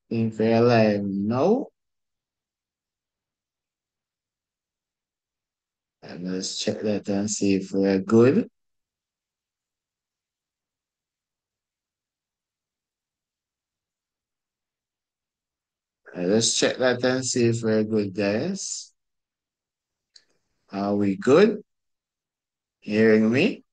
If you're alive, no. And let's check that and see if we're good. Let's check that and see if we're good, guys. Are we good? Hearing me?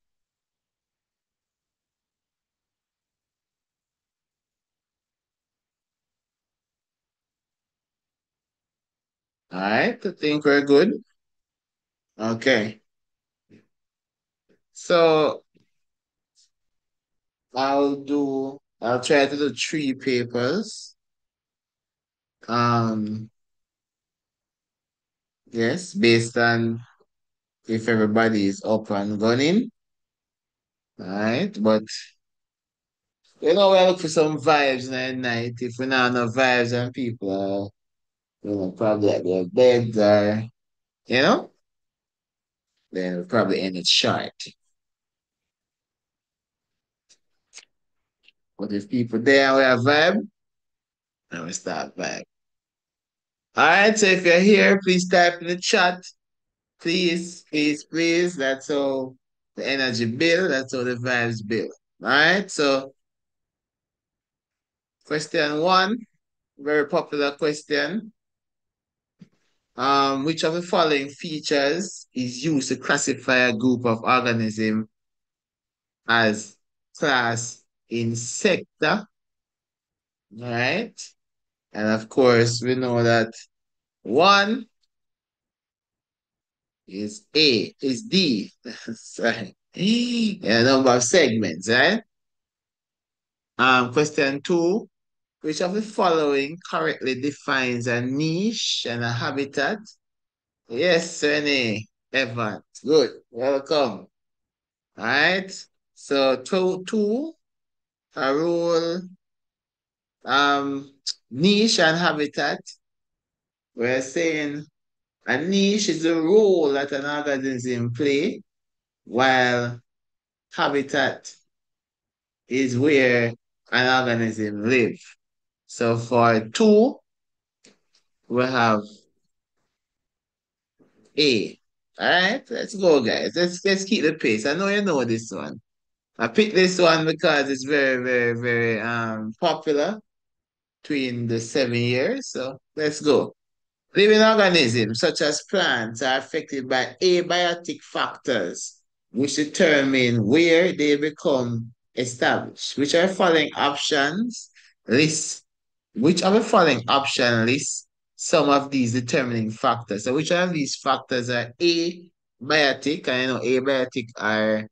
All right, I think we're good. Okay. So I'll try to do three papers. Um, yes, based on if everybody is up and running. All right, but we look for some vibes in the night. If we not no vibes and people are, probably at their beds or, you know, then we'll probably end it short. But if people there we have vibe, then we start vibe. All right, so if you're here, please type in the chat. Please, please, please. That's how the energy build. That's how the vibes build. All right, so question one, very popular question. Which of the following features is used to classify a group of organisms as class insecta? All right. And of course, we know that one is A, is D. Sorry. Yeah, number of segments, right? Question two, which of the following correctly defines a niche and a habitat? Yes, Renee, Evan. Good. Welcome. All right. So two, a role, um, niche and habitat. We're saying a niche is a role that an organism play, while habitat is where an organism live. So for two, we have A. All right, let's go, guys. Let's keep the pace. I know you know this one. I picked this one because it's very, very, very popular between the 7 years. So let's go. Living organisms such as plants are affected by abiotic factors, which determine where they become established. Which are following options list? Which of the following option lists some of these determining factors? So which of these factors are abiotic? And abiotic are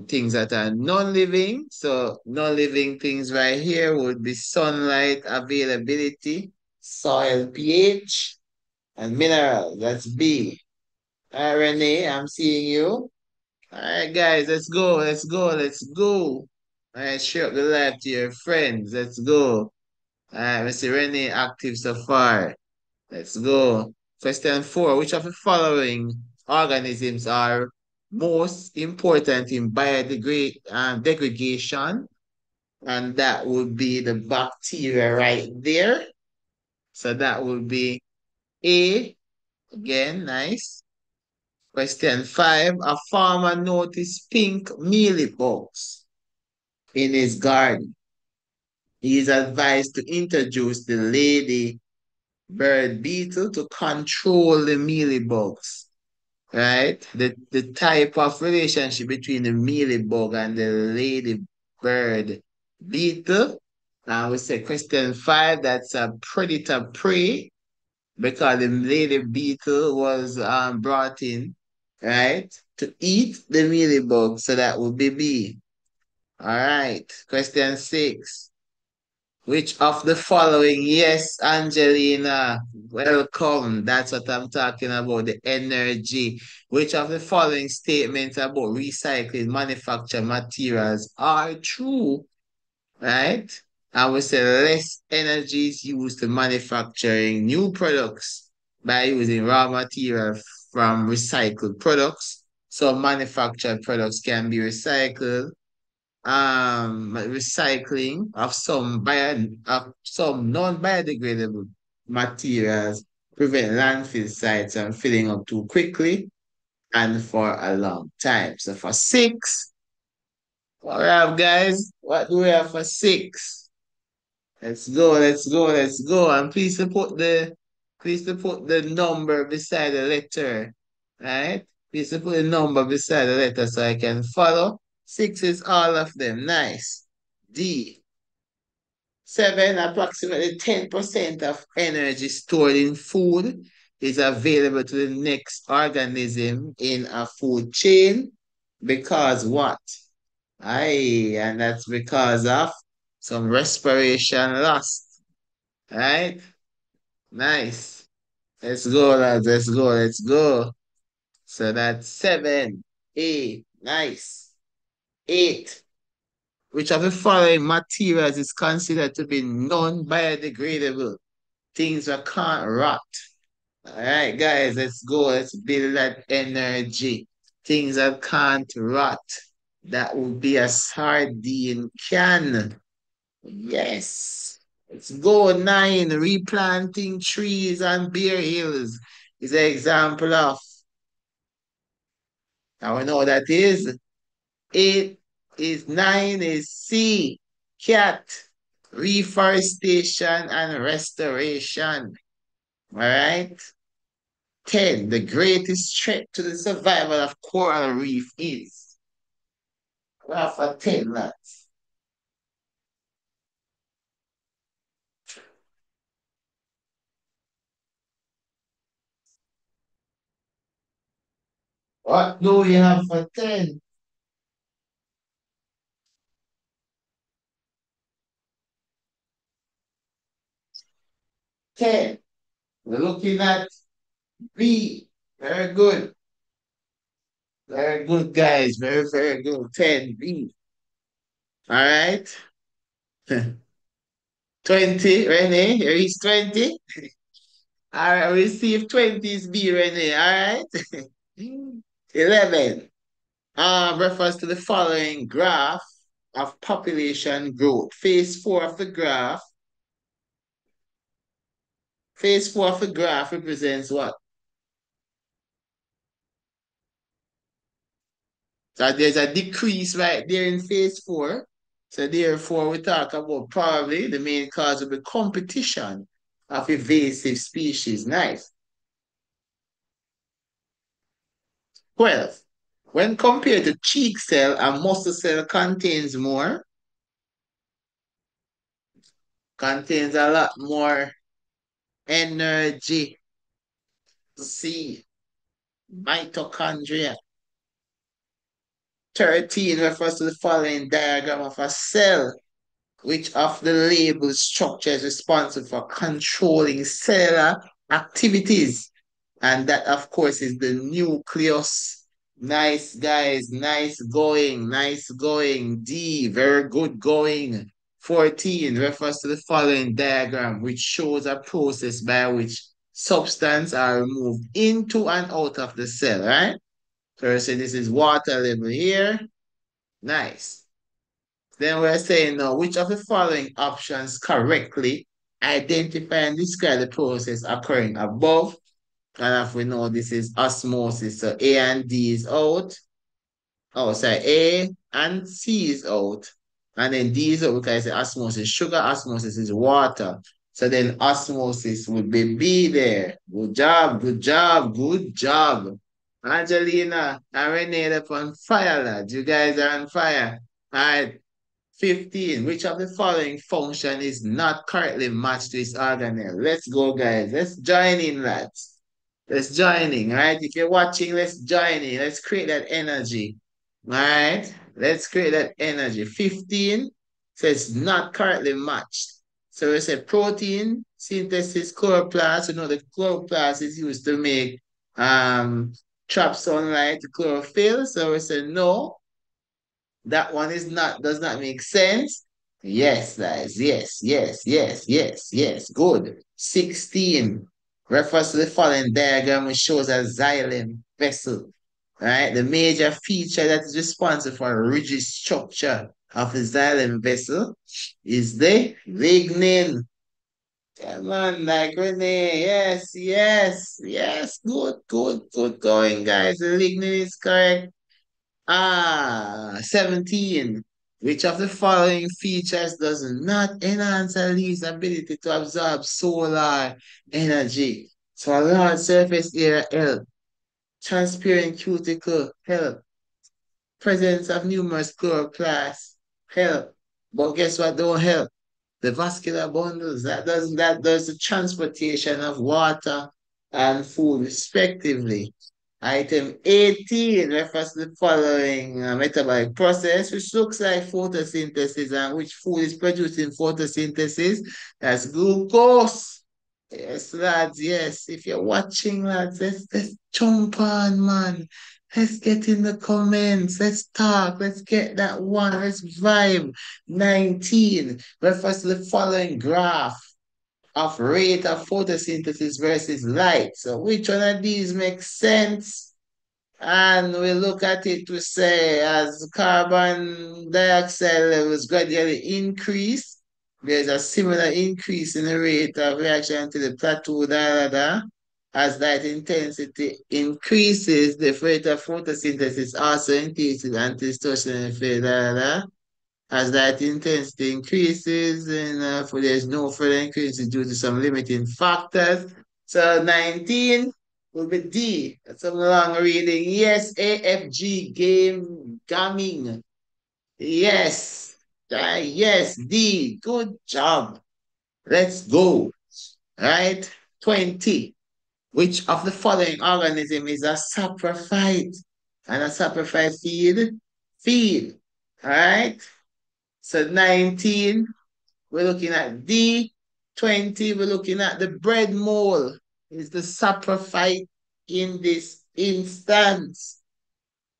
things that are non-living. So non-living things right here would be sunlight availability, soil pH, and minerals. That's B. All right, Renee, I'm seeing you. All right, guys, let's go, let's go, let's go. All right, share up the life to your friends. Let's go. All right, Mr. Renee, active so far. Let's go. Question four. Which of the following organisms are most important in degradation? And that would be the bacteria right there. So that would be A. Again, nice. Question five. A farmer noticed pink mealybugs in his garden. He is advised to introduce the lady bird beetle to control the mealybugs, right? The type of relationship between the mealybug and the ladybird beetle. We say question five, that's a predator prey because the lady beetle was brought in, right, to eat the mealybug. So that would be B. All right. Question six. Which of the following? Yes, Angelina. Welcome. That's what I'm talking about. The energy. Which of the following statements about recycling manufactured materials are true? Right? I would say less energy is used to manufacturing new products by using raw material from recycled products. So manufactured products can be recycled recycling of some non-biodegradable materials prevent landfill sites from filling up too quickly and for a long time. So for six, what we have, guys? What do we have for six? Let's go, let's go, let's go. And please to put the number beside the letter. Right? Please to put the number beside the letter so I can follow. Six is all of them. Nice. D. Seven, approximately 10% of energy stored in food is available to the next organism in a food chain. Because what? Aye, and that's because of some respiration loss. Right? Nice. Let's go, lads. Let's go. Let's go. So that's seven. Eight. Nice. Eight. Which of the following materials is considered to be non-biodegradable? Things that can't rot. All right, guys, let's go. Let's build that energy. Things that can't rot. That would be a sardine can. Yes. Let's go. Nine. Replanting trees on bare hills is an example of. Now we know what that is. Eight is nine is C. Cat. Reforestation and restoration. All right. 10. The greatest threat to the survival of coral reef is. We have for 10, lads. What do we have for 10? 10. We're looking at B. Very good. Very good, guys. Very, very good. 10, B. All right. 20, Renee. You reach 20? All right. We see if 20 is B, Renee. All right. 11. Refers to the following graph of population growth. Phase four of the graph represents what? So there's a decrease right there in phase four. So therefore, we talk about probably the main cause of the competition of invasive species. Nice. 12. When compared to cheek cell, a muscle cell contains a lot more energy. C. Mitochondria. 13 refers to the following diagram of a cell. Which of the labeled structure is responsible for controlling cellular activities? And that, of course, is the nucleus. Nice, guys. Nice going. Nice going. D. Very good going. 14 refers to the following diagram, which shows a process by which substance are removed into and out of the cell, right? So we say this is water level here. Nice. Then we're saying now, which of the following options correctly identify and describe the process occurring above? And if we know this is osmosis, so A and D is out. Oh, sorry, A and C is out. And then D is out because it's osmosis. Sugar osmosis is water. So then osmosis would be B there. Good job, good job, good job. Angelina and Renee up on fire, lads. You guys are on fire. All right. 15. Which of the following function is not correctly matched to its organelle? Let's go, guys. Let's join in, lads. Let's join in, right? If you're watching, let's join in. Let's create that energy. All right? Let's create that energy. 15 says not correctly matched. So we said protein synthesis chloroplast. You know, the chloroplast is used to make trap sunlight, chlorophyll. So we said no, that one is not does not make sense. Yes, guys. Yes, yes, yes, yes, yes. Good. 16 refers to the following diagram which shows a xylem vessel. Right? The major feature that is responsible for rigid structure of the xylem vessel is the lignin. Come on, like Renee. Yes, yes, yes. Good, good, good going, guys. The lignin is correct. 17. Which of the following features does not enhance a leaf's ability to absorb solar energy? So a large surface area help. Transparent cuticle help. Presence of numerous chloroplasts help. But guess what don't help? The vascular bundles. That does the transportation of water and food respectively. Item 18 refers to the following metabolic process, which looks like photosynthesis, and which food is produced in photosynthesis. That's glucose. Yes, lads, yes. If you're watching, lads, let's jump on, man. Let's get in the comments. Let's talk. Let's get that one. Let's vibe. 19 refers to the following graph of rate of photosynthesis versus light. So which one of these makes sense? And we look at it to say as carbon dioxide levels gradually increase, there's a similar increase in the rate of reaction to the plateau, da, da, da. As light intensity increases, the rate of photosynthesis also increases and distortion effect, da, da, da. As that intensity increases, and for there's no further increase due to some limiting factors. So 19 will be D. That's a long reading. Yes, AFG game gaming. Yes. Yes, D. Good job. Let's go. Right? 20. Which of the following organism is a saprophyte? And a saprophyte feed? Feed. All right? So 19, we're looking at D. 20, we're looking at the bread mole. Is the saprophyte in this instance?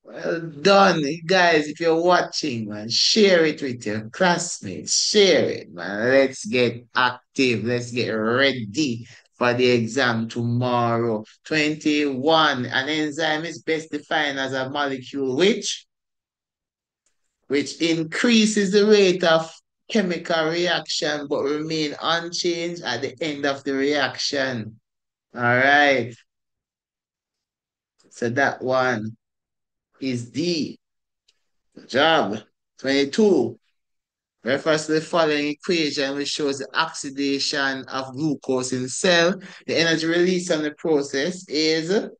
Well done, guys. If you're watching, man, share it with your classmates. Share it, man. Let's get active. Let's get ready for the exam tomorrow. 21. An enzyme is best defined as a molecule which increases the rate of chemical reaction but remain unchanged at the end of the reaction. All right. So that one is D. Good job. 22 refers to the following equation, which shows the oxidation of glucose in cell. The energy released from the process is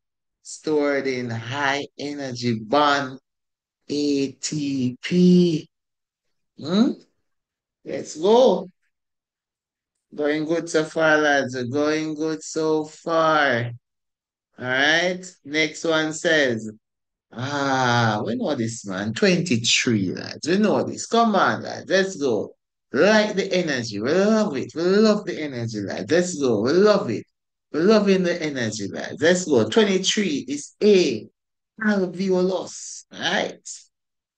stored in high energy bond ATP. Hmm? Let's go. Going good so far, lads. We're going good so far. All right. Next one says, we know this, man. 23, lads. We know this. Come on, lads. Let's go. Like the energy. We love it. We love the energy, lads. Let's go. We love it. We're loving the energy, lads. Let's go. 23 is A. Alveolus. All right.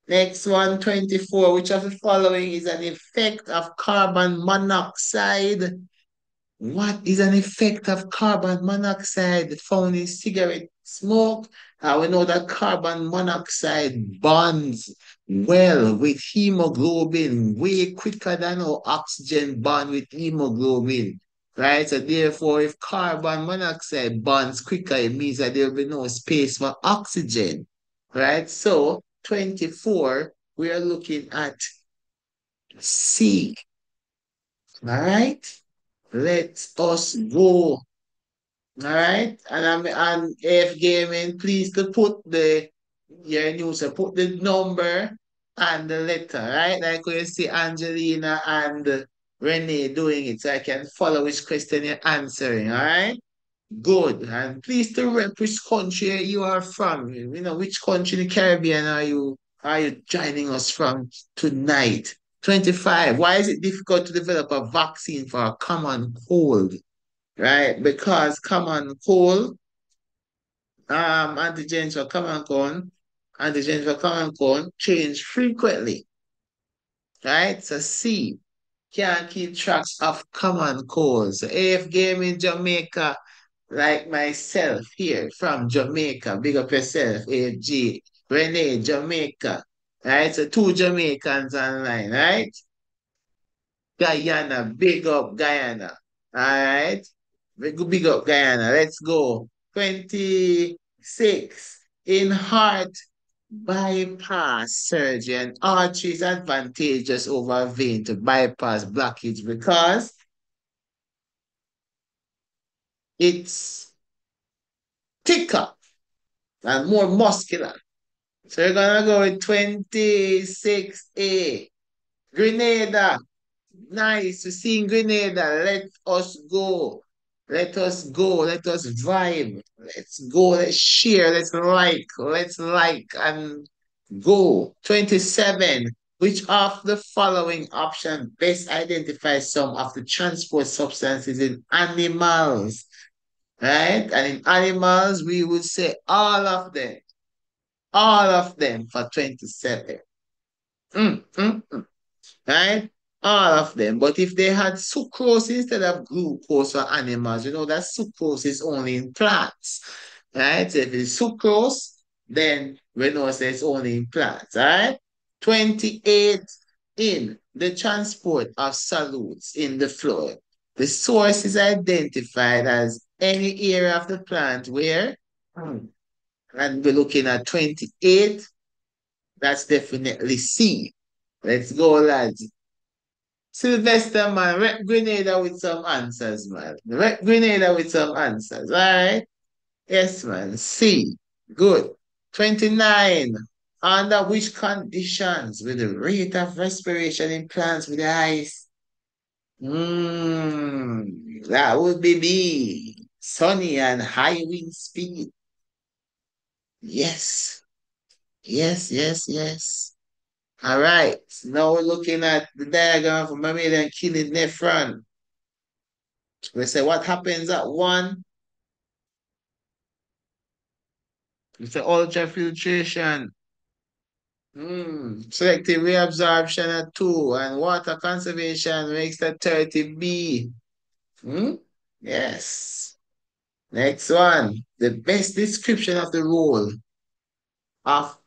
Next one, 24. Which of the following is an effect of carbon monoxide? What is an effect of carbon monoxide found in cigarette smoke? We know that carbon monoxide bonds well with hemoglobin way quicker than how oxygen bond with hemoglobin. Right? So therefore, if carbon monoxide bonds quicker, it means that there will be no space for oxygen. Right? So 24, we are looking at C. All right? Let us go. All right. And if gaming, please to put the your news, put the number and the letter, right? Like we see Angelina and Renee doing it, so I can follow which question you're answering. All right. Good. And please to rep which country you are from. You know, which country in the Caribbean are you joining us from tonight? 25. Why is it difficult to develop a vaccine for a common cold? Right? Because common cold, antigens for common cold change frequently. Right? So C, can't keep tracks of common colds. So AF game in Jamaica, like myself here from Jamaica. Big up yourself, AFG. Renee, Jamaica. Right? So two Jamaicans online, right? Guyana, big up Guyana. All right. Big up Guyana. Let's go. 26. In heart bypass surgery and artery is advantageous over vein to bypass blockage because it's thicker and more muscular. So we're gonna go with 26A. Grenada. Nice. We're seeing Grenada. Let us go. Let us go. Let us vibe. Let's go. Let's share. Let's like. Let's like and go. 27. Which of the following option best identifies some of the transport substances in animals? Right? And in animals, we would say all of them. All of them for 27. Mm, mm, mm. Right? All of them. But if they had sucrose instead of glucose for animals, you know that sucrose is only in plants. Right? So if it's sucrose, then we know that it's only in plants. Right? 28 in the transport of solutes in the floor. The source is identified as any area of the plant where, and we're looking at 28, that's definitely C. Let's go, lads. Sylvester, man, wreck Grenada with some answers, man. Wreck Grenada with some answers. All right. Yes, man. C. Good. 29. Under which conditions will the rate of respiration in plants with the ice? That would be B. Sunny and high wind speed. Yes. Yes, yes, yes. All right. Now we're looking at the diagram for mammalian killing nephron. We say what happens at one. We say ultrafiltration. Selective reabsorption at two. And water conservation makes that 30B. Hmm? Yes. Next one. The best description of the role of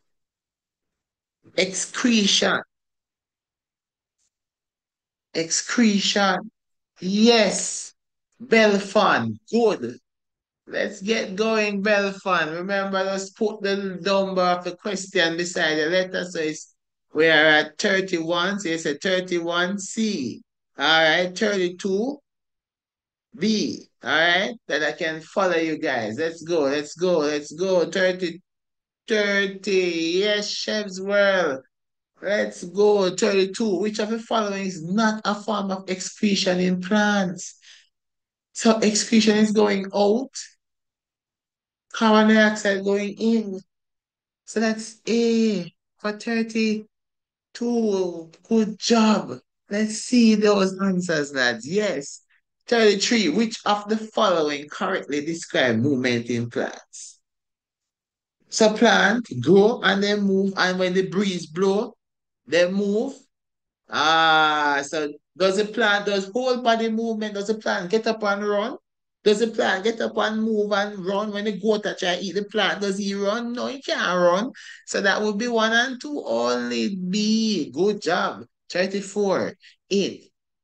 excretion. Excretion. Yes. Belfon. Good. Let's get going, Belfon. Remember, let's put the number of the question beside the letter. So we are at 31. So it's a 31C. All right, 32B. All right, that I can follow you guys. Let's go, let's go, let's go. 30, 30. Yes, Chef's World. Let's go. 32. Which of the following is not a form of excretion in plants? So excretion is going out, carbon dioxide going in. So that's A for 32. Good job. Let's see those answers, lads. Yes. 33. Which of the following correctly describe movement in plants? So plant grow and then move, and when the breeze blow, they move. So does whole body movement, does the plant get up and run? Does the plant get up and move and run when the goat are try to eat the plant? Does he run? No, he can't run. So that would be one and two only B. Good job. 34. In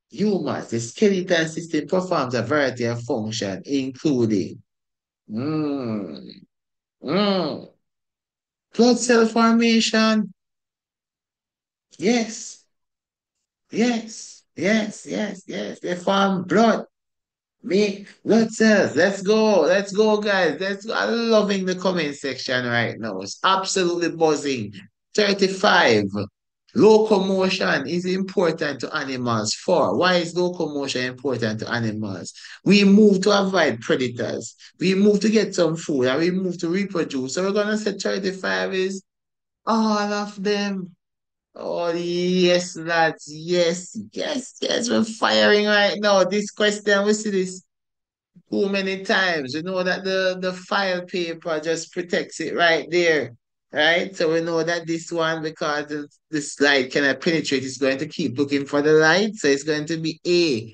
humans, the skeletal system performs a variety of functions, including mm, mm, blood cell formation. Yes, yes, yes, yes, yes. They form blood. Me, blood cells. Let's go. Let's go, guys. Let's go. I'm loving the comment section right now. It's absolutely buzzing. 35. Locomotion is important to animals. For why is locomotion important to animals? We move to avoid predators. We move to get some food and we move to reproduce. So we're gonna say 35 is all of them. Oh, yes, lads. Yes, yes, yes. We're firing right now. This question, we see this too many times. You know that the file paper just protects it right there. Right? So we know that this one, because this light cannot penetrate, it's going to keep looking for the light. So it's going to be A.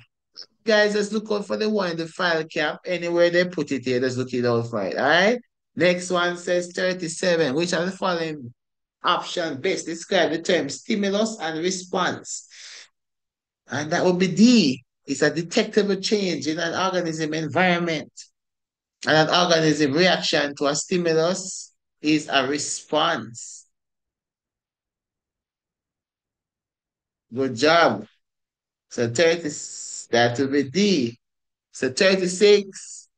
Guys, just look out for the one in the file cap. Anywhere they put it here, just look it out for it. All right? Next one says 37. Which are the following option best describe the term stimulus and response. And that would be D. It's a detectable change in an organism environment. And an organism reaction to a stimulus is a response. Good job. So 30, that will be D. So 36.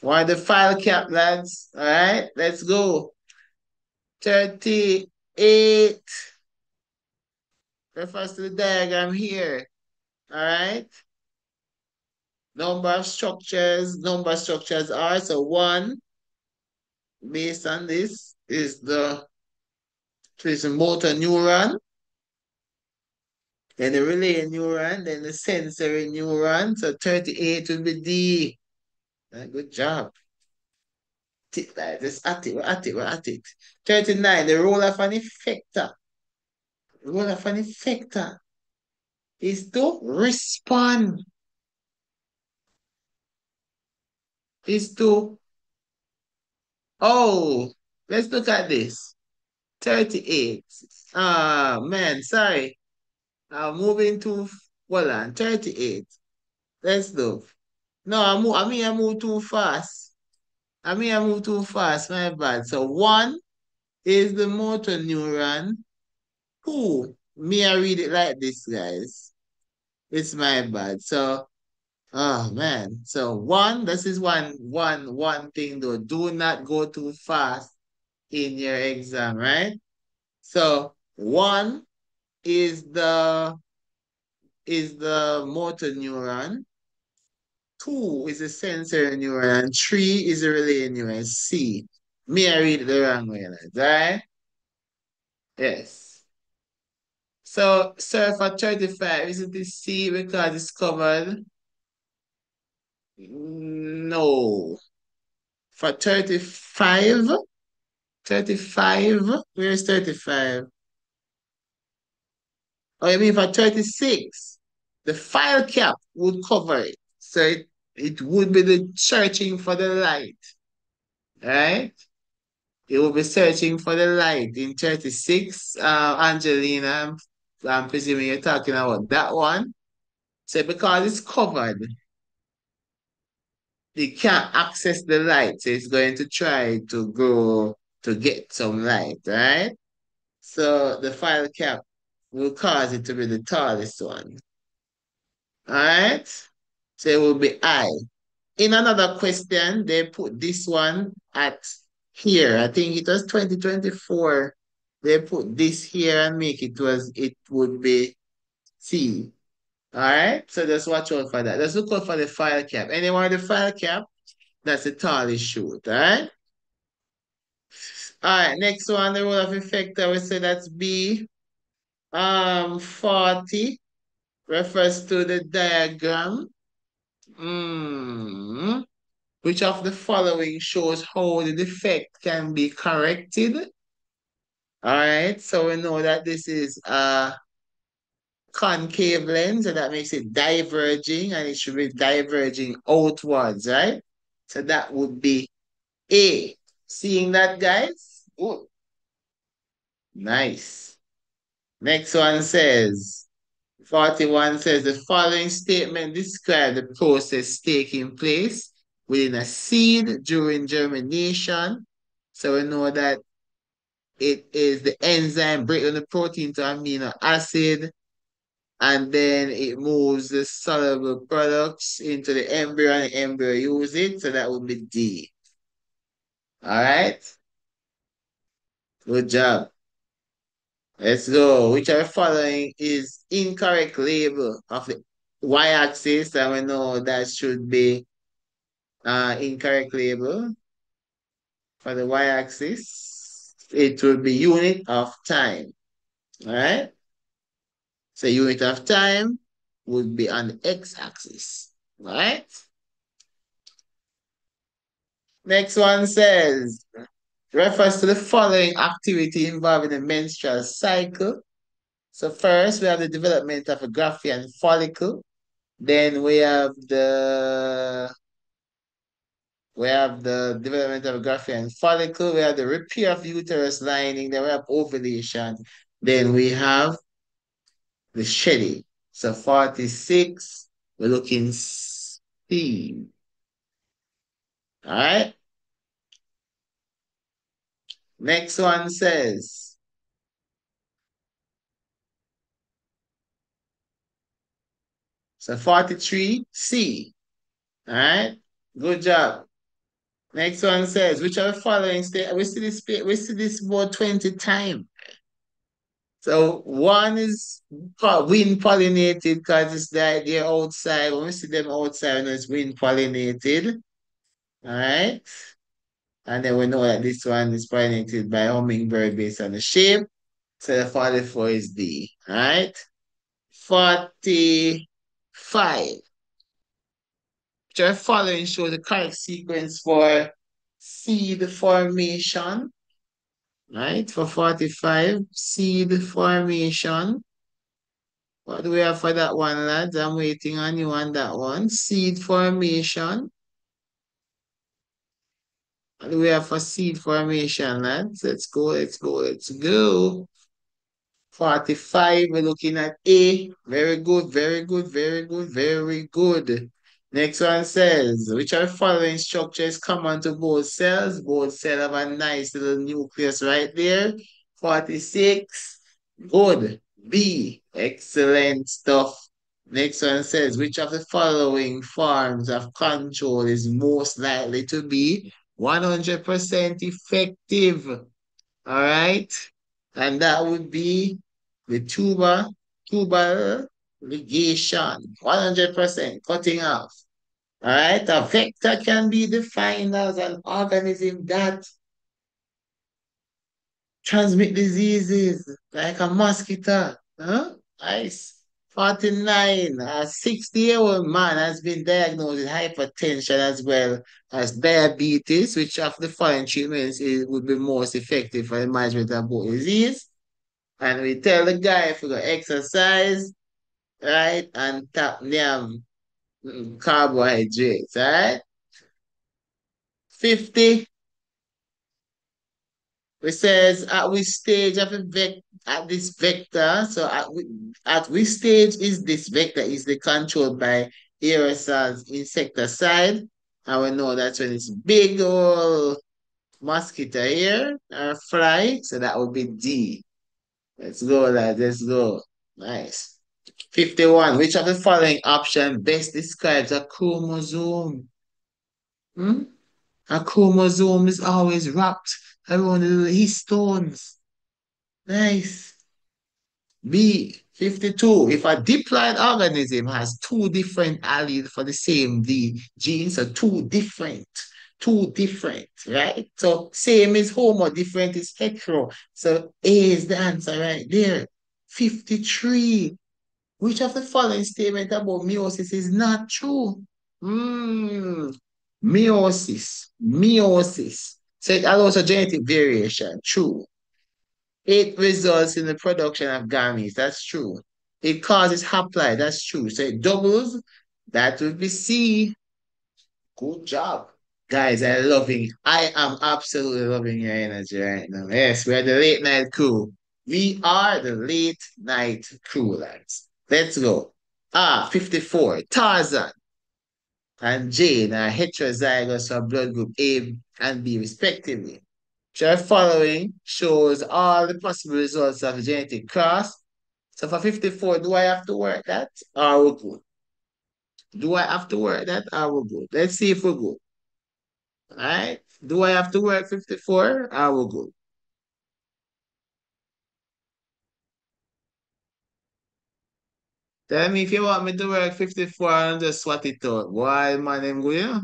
One the file cap, lads. All right, let's go. 38 refers to the diagram here. All right. Number of structures are so one based on this is the motor neuron, then the relay neuron, then the sensory neuron. So 38 will be D. Good job. Just at it, we're at it, we're at it. 39, the role of an effector. The role of an effector is to respond, is to, oh, let's look at this. 38. Ah, man, sorry. I'm moving too, well on, 38. Let's look. No, I move too fast. I move too fast, my bad. So one is the motor neuron. Two, me, I read it like this, guys. It's my bad. So, oh man. So one, this is one thing though. Do not go too fast in your exam, right? So one is the motor neuron. Two is a sensory neuron. And three is a relay neuron. C. Me, I read it the wrong way, lads, right? Yes. So, sir, for 35, isn't this C because it's covered? No. For 35, 35, where's 35? Oh, you mean for 36? The file cap would cover it. So it would be the searching for the light, right? It will be searching for the light in 36. Angelina, I'm presuming you're talking about that one. So because it's covered, it can't access the light. So it's going to try to go to get some light, right? So the file cap will cause it to be the tallest one. All right? So it will be I. In another question, they put this one at here. I think it was 2024. They put this here and it would be C. All right? So just watch out for that. Let's look out for the file cap. Anyone with the file cap? That's the tallest shoot. All right? All right, next one, the role of effector, we say that's B. 40 refers to the diagram. Hmm. Which of the following shows how the defect can be corrected? All right, so we know that this is a concave lens, and that makes it diverging, and it should be diverging outwards, right? So that would be A. Seeing that, guys? Good. Nice. Next one says, 41 says the following statement describe the process taking place within a seed during germination. So we know that it is the enzyme breaking the protein to amino acid, and then it moves the soluble products into the embryo, and the embryo use it. So that would be D. All right. Good job. Let's go. Which of the following is incorrect label of the y-axis? And we know that should be incorrect label for the y-axis. It will be unit of time. All right. So unit of time would be on the x-axis. All right. Next one says, refers to the following activity involving the menstrual cycle. So first, we have the development of a Graafian follicle. Then we have We have the development of Graafian follicle. We have the repair of uterus lining. Then we have ovulation. Then we have the shedding. So 46, we're looking C. All right. Next one says, so 43, C. All right. Good job. Next one says, which of the following state? We see this about 20 times. So one is wind pollinated because it's like they're outside. When we see them outside, we know it's wind pollinated. All right. And then we know that this one is pollinated by hummingbird based on the shape. So the 44 is D. All right. 45. Which are following show the correct sequence for seed formation. Right. For 45, seed formation. What do we have for that one, lads? I'm waiting on you on that one. Seed formation. What do we have for seed formation, lads? Let's go, let's go, let's go. 45, we're looking at A. Very good, very good, very good, very good. Next one says, which are the following structures common to both cells? Both cells have a nice little nucleus right there. 46, good. B, excellent stuff. Next one says, which of the following forms of control is most likely to be 100% effective? All right. And that would be the tubal ligation, 100% cutting off. All right. A vector can be defined as an organism that transmit diseases like a mosquito. Huh? Nice. 49. A 60-year-old man has been diagnosed with hypertension as well as diabetes, which of the following treatments would be most effective for the management of both disease. And we tell the guy if we go exercise, right, and tap them carbohydrates, right? 50, we says at which stage of the at this vector, so at which stage is this vector is the controlled by aerosols insecticide? And we know that's when it's big old mosquito here or fly, so that would be D. Let's go, lad. Let's go. Nice. 51. Which of the following option best describes a chromosome? Hmm? A chromosome is always wrapped around the little histones. Nice. B. 52. If a diploid organism has two different alleles for the same D genes, so two different, right? So same is homo, different is hetero. So A is the answer right there. 53. Which of the following statement about meiosis is not true? Hmm. Meiosis. So it allows a genetic variation. True. It results in the production of gametes. That's true. It causes haploid. That's true. So it doubles. That would be C. Good job. Guys, I am absolutely loving your energy right now. Yes, we are the late night crew. We are the late night crew, lads. Let's go. 54. Tarzan and Jane are heterozygous for blood group A and B, respectively. Chart following shows all the possible results of genetic cross. So for 54, do I have to work that? Or we good? Do I have to work that? Or we good? Let's see if we're good. All right. Do I have to work 54? Or we good? Tell me if you want me to work 54 and just swat it out. Why, man, I'm good, yeah?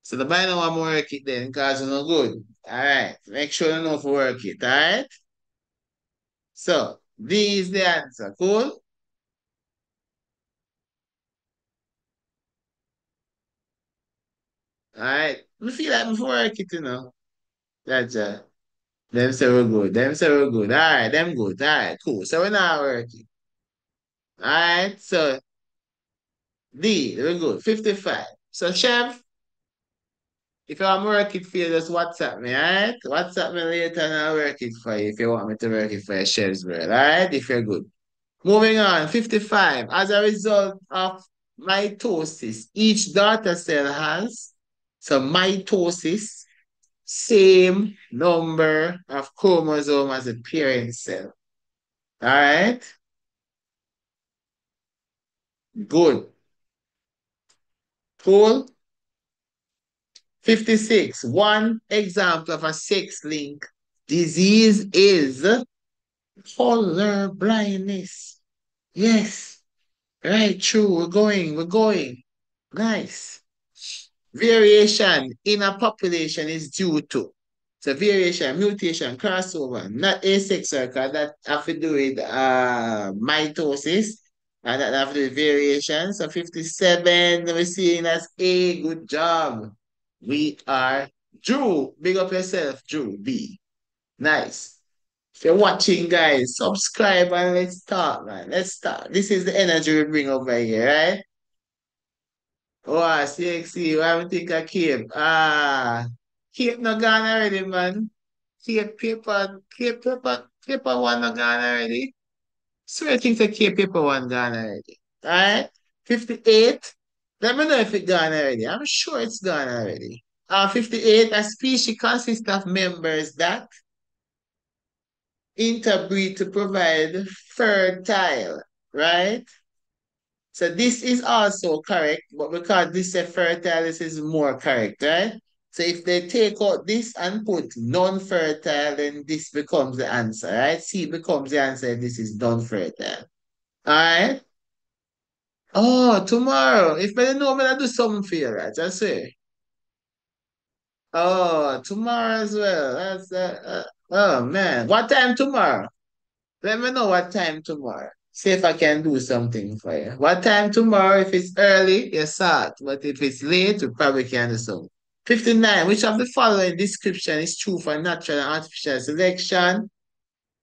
So the buy now I'm work it then because it's not good. All right. Make sure you know if you work it. All right. So D is the answer. Cool. All right. We feel like before work it, you know. That's them say we're good. Them say we're good. All right. Them good. All right. Cool. So we're not working. All right. So D, we're good. 55. So chef. If you want to work it for you, just WhatsApp me, alright? WhatsApp me later and I'll work it for you if you want me to work it for your shells, bro. Alright? If you're good. Moving on, 55. As a result of mitosis, each daughter cell has some mitosis, same number of chromosome as the parent cell. All right? Good. Cool. 56. One example of a sex-linked disease is color blindness. Yes. Right, true. We're going. Nice. Variation in a population is due to so variation, mutation, crossover, not asexual, because that have to do with mitosis, and that have to do with variation. So 57, we're seeing as A. Good job. We are Drew. Big up yourself, Drew. B. Nice. If you're watching, guys, subscribe and let's talk, man. Let's start. This is the energy we bring over here, right? Oh, CXC, what I think I keep? Keep no gone already, man. Keep paper one no gone already. So I think the keep paper one gone already. Alright? 58. Let me know if it gone already. I'm sure it's gone already. 58, a species consists of members that interbreed to provide fertile, right? So this is also correct, but because this is fertile, this is more correct, right? So if they take out this and put non-fertile, then this becomes the answer, right? C becomes the answer if this is non-fertile. All right? Oh, tomorrow. If I know, I'm gonna do something for you, right? Just say. Oh, tomorrow as well. Oh man. What time tomorrow? Let me know what time tomorrow. See if I can do something for you. What time tomorrow? If it's early, you start. But if it's late, we probably can do something. 59. Which of the following description is true for natural and artificial selection?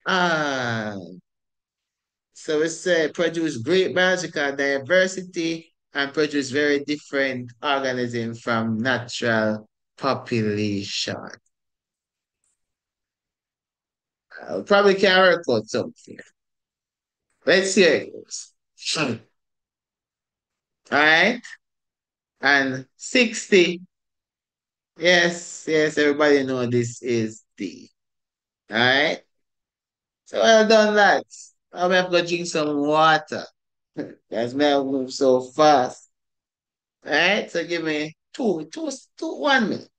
Ah, so we say produce great biological diversity and produce very different organisms from natural population. Probably can work out something. Let's see how it goes. All right. And 60, yes, yes, everybody know this is D. All right. So well done, lads. I'm gonna have to go drink some water. That's me I move so fast. All right. So give me 1 minute.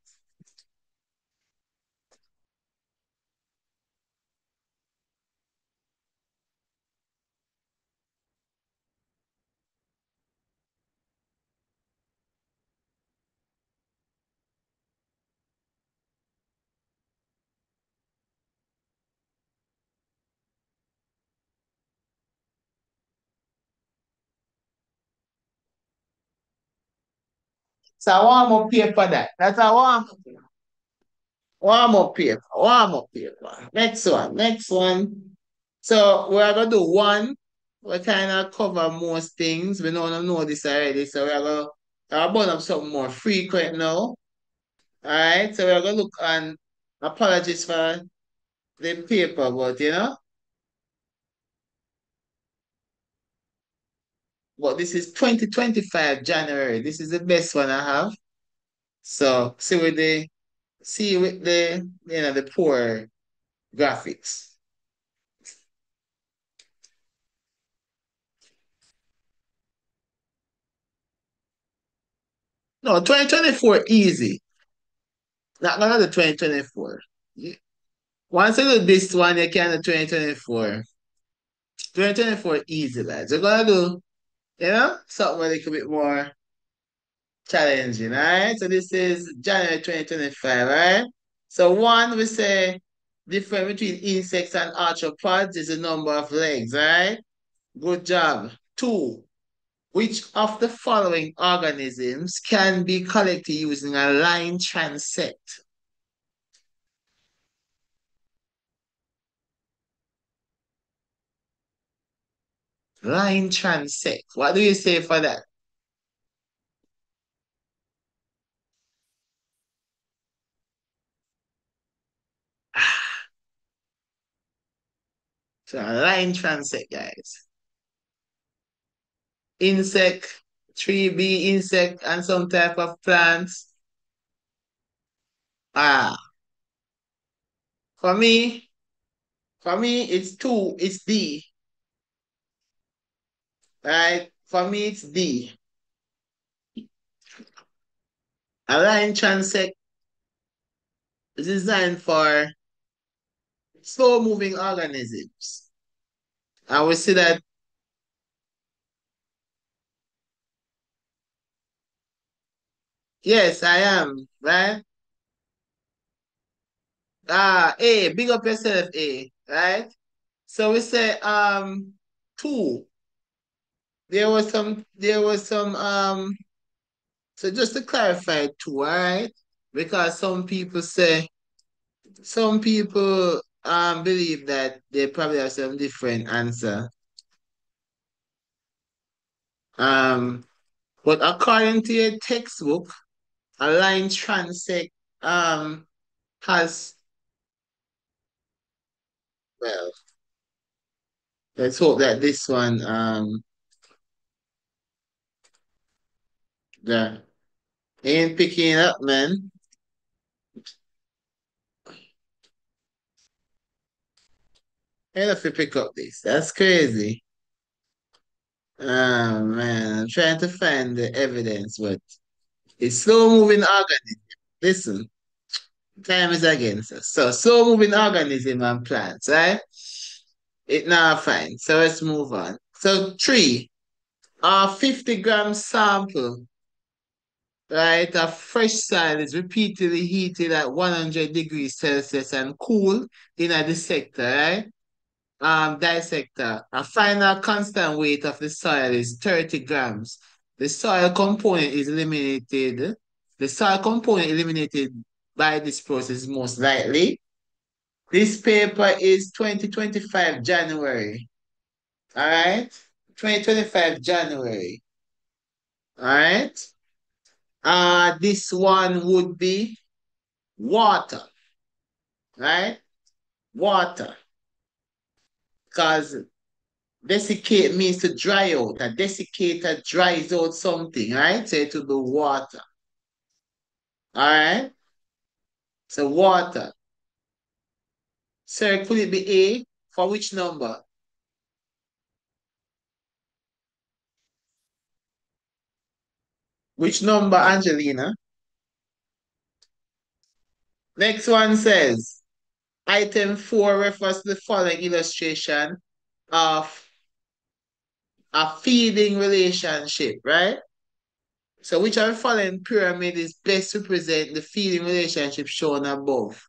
So I want more paper that. That's a warm up paper. Warm up paper. Next one. Next one. So we're gonna do one. We kind of cover most things. We know this already. So we're gonna up something more frequent now. All right, so we're gonna look on apologies for the paper, but but this is 2025 January. This is the best one I have. So see with the the poor graphics. No, 2024 easy. Not gonna do 2024. Once you do this one, you can do 2024. 2024 easy, lads. You're gonna do, something a little bit more challenging, all right? So this is January 2025, all right? So one, we say difference between insects and arthropods is the number of legs, all right? Good job. Two, which of the following organisms can be collected using a line transect? Line transect. What do you say for that? So a line transect, guys. Insect, tree B insect, and some type of plants. Ah, for me, it's two, it's D. Right? For me, it's D. A line transect is designed for slow moving organisms. I would say that, yes, I am, right? A, big up yourself, A, right? So we say two. There was some so just to clarify two, all right? Because some people believe that they probably have some different answer. Um but according to your textbook, a line transect um has, well, let's hope that this one the ain't picking it up, man. I have to pick up this. That's crazy. Oh man, I'm trying to find the evidence, but it's slow moving organism. Listen, time is against us. So slow moving organism and plants, right? It now fine. So let's move on. So three, a 50-gram sample, right? A fresh soil is repeatedly heated at 100 degrees Celsius and cooled in a dissector, right? Dissector. A final constant weight of the soil is 30 grams. The soil component is eliminated. The soil component eliminated by this process most likely. This paper is 2025 January. All right? 2025 January. All right? This one would be water, right? Water. Because desiccate means to dry out. A desiccator dries out something, right? So it will be water. All right? So water. Sir, could it be A for which number? Which number, Angelina? Next one says, item 4 refers to the following illustration of a feeding relationship, right? So which of the following pyramid is best represent the feeding relationship shown above?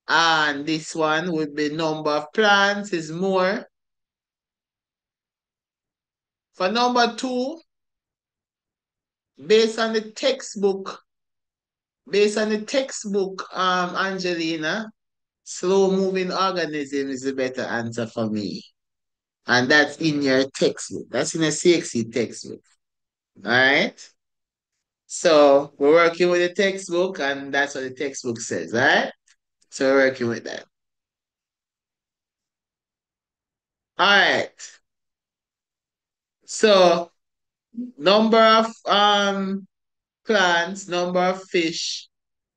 And this one would be number of plants is more. For number two, based on the textbook, Angelina, slow moving organism is the better answer for me. And that's in your textbook. That's in a CXC textbook. All right. So we're working with the textbook, and that's what the textbook says. All right. So we're working with that. All right. So number of plants, number of fish.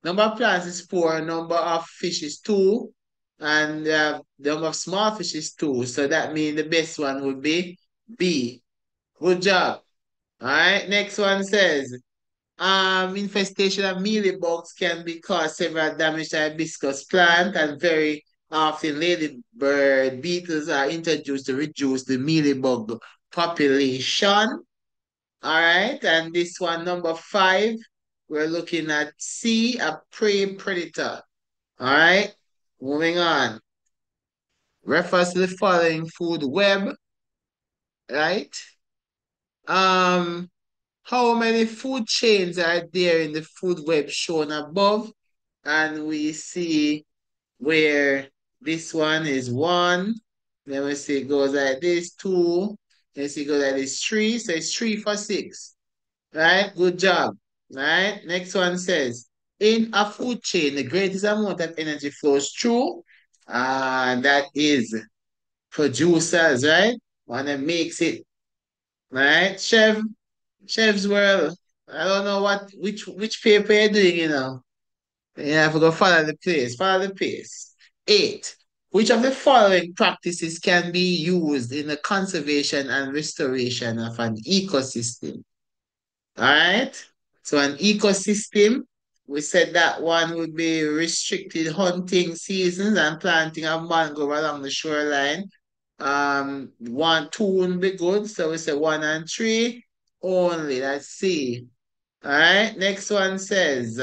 Number of plants is four, number of fish is two, and the number of small fish is two. So that means the best one would be B. Good job. All right. Next one says, infestation of mealybugs can be cause several damage to hibiscus plant, and very often ladybird beetles are introduced to reduce the mealybug population. All right, and this one, number 5, we're looking at C, a prey predator. All right, moving on. Refers to the following food web, right? Um, how many food chains are there in the food web shown above? And we see where this one is 1. Then we see it goes like this, 2. Then we see it goes like this, 3. So it's 3 for 6. Right? Good job. Right? Next one says, in a food chain, the greatest amount of energy flows through. That is producers, right? One that makes it, right? Chef's World. I don't know which paper you're doing, you know. You have to go follow the pace. Follow the pace. Eight. Which of the following practices can be used in the conservation and restoration of an ecosystem? All right. So an ecosystem, we said that one would be restricted hunting seasons and planting of mangrove along the shoreline. One, two wouldn't be good. So we say one and three only. Let's see. All right. Next one says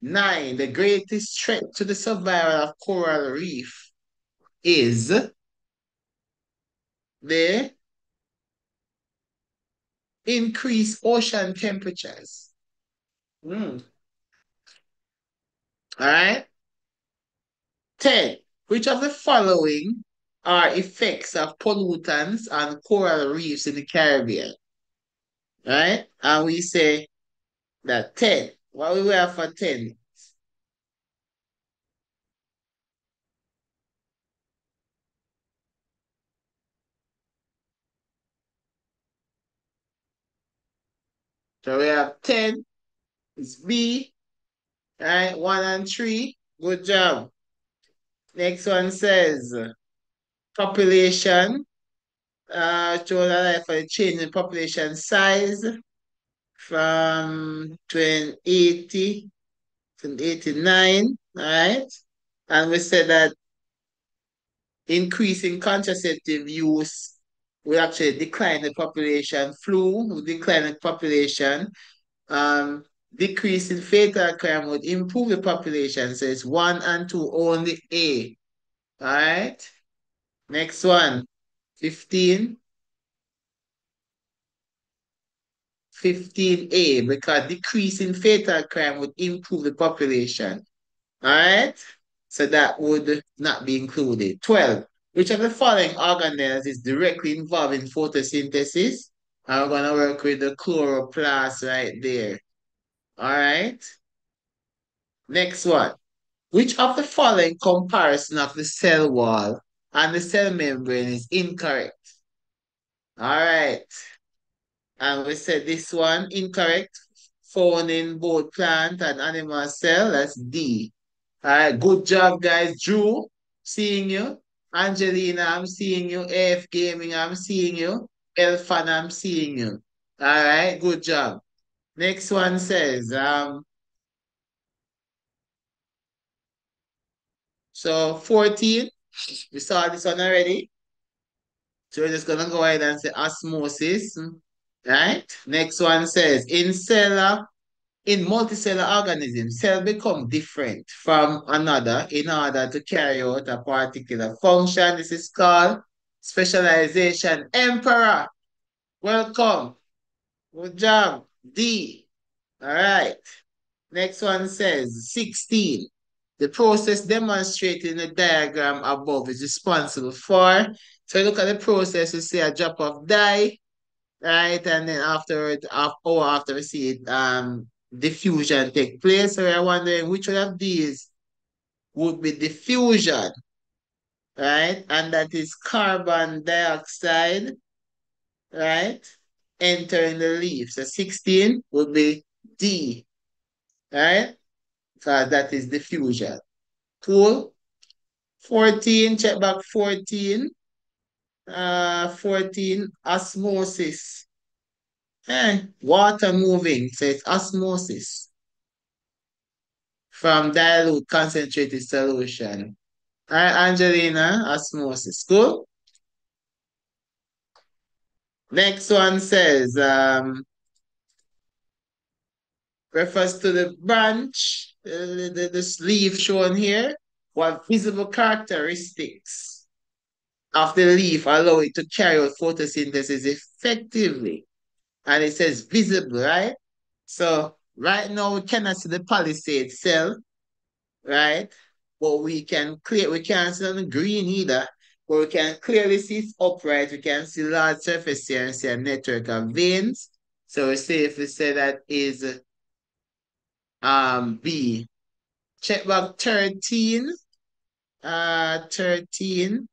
nine. The greatest threat to the survival of coral reef is the increased ocean temperatures. Hmm. All right. 10. Which of the following are effects of pollutants on coral reefs in the Caribbean? Right? And we say that 10. What we have for 10? So we have 10 is B, right? 1 and 3. Good job. Next one says population. Show that for the change in population size from 2080 to 89, right? And we said that increasing contraceptive use will actually decline the population. Flu will decline the population. Um, Decrease in fatal crime would improve the population. So it's one and two only A. All right. Next one. 15. 15A, because decrease in fatal crime would improve the population. All right. So that would not be included. 12. Which of the following organelles is directly involved in photosynthesis? I'm going to work with the chloroplast right there. All right. Next one. Which of the following comparison of the cell wall and the cell membrane is incorrect? All right. And we said this one incorrect. Found in both plant and animal cell. That's D. All right, good job, guys. Drew, seeing you. Angelina, I'm seeing you. AF Gaming, I'm seeing you. Elfan, I'm seeing you. All right, good job. Next one says, so 14, we saw this one already. So we're just gonna go ahead and say osmosis. Right? Next one says, in multicellular organisms, cells become different from another in order to carry out a particular function. This is called specialization. Emperor, welcome. Good job. D. All right. Next one says 16. The process demonstrated in the diagram above is responsible for. So look at the process, you see a drop of dye, right? And then afterward, hour after we see it, diffusion take place. So we're wondering which one of these would be diffusion, right? And that is carbon dioxide, right? Entering the leaf. So 16 would be D, right? Because that is diffusion. Cool. 14, check back 14. 14, osmosis. Water moving, so it's osmosis from dilute concentrated solution. All right, Angelina, osmosis. Cool. Next one says, refers to the branch, this leaf shown here. What visible characteristics of the leaf allow it to carry out photosynthesis effectively? And it says visible, right? So right now we cannot see the palisade cell, right? But we can't see on the green either. But we can clearly see it's upright. We can see large surface here and see a network of veins. So we safely say that is B. Check back 13. 13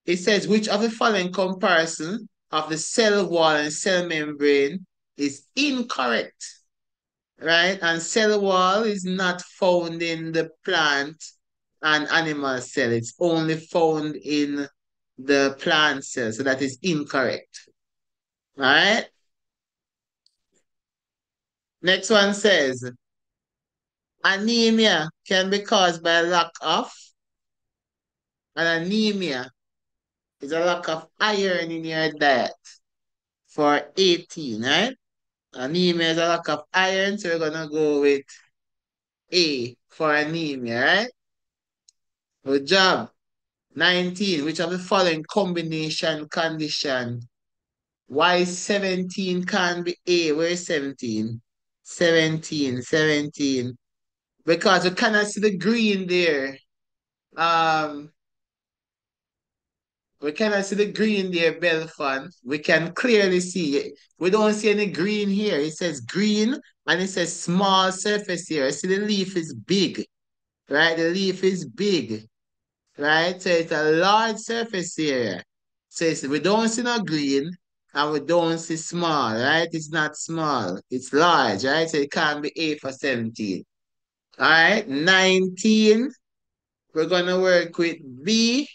it says, which of the following comparison of the cell wall and cell membrane is incorrect, right? And cell wall is not found in the plant and animal cell. It's only found in the plant cell. So that is incorrect. All right. Next one says, anemia can be caused by lack of, and anemia is a lack of iron in your diet for 18, right? Anemia is a lack of iron, so we're gonna go with A for anemia, right? Good job. 19. Which of the following combination condition? Why 17 can be A? Where is 17? 17, 17. Because we cannot see the green there. Um, we cannot see the green there, Belfon. We can clearly see it. We don't see any green here. It says green and it says small surface here. See, the leaf is big, right? The leaf is big, right? So it's a large surface area. So we don't see no green and we don't see small, right? It's not small. It's large, right? So it can't be A for 17. All right, 19. We're gonna work with B,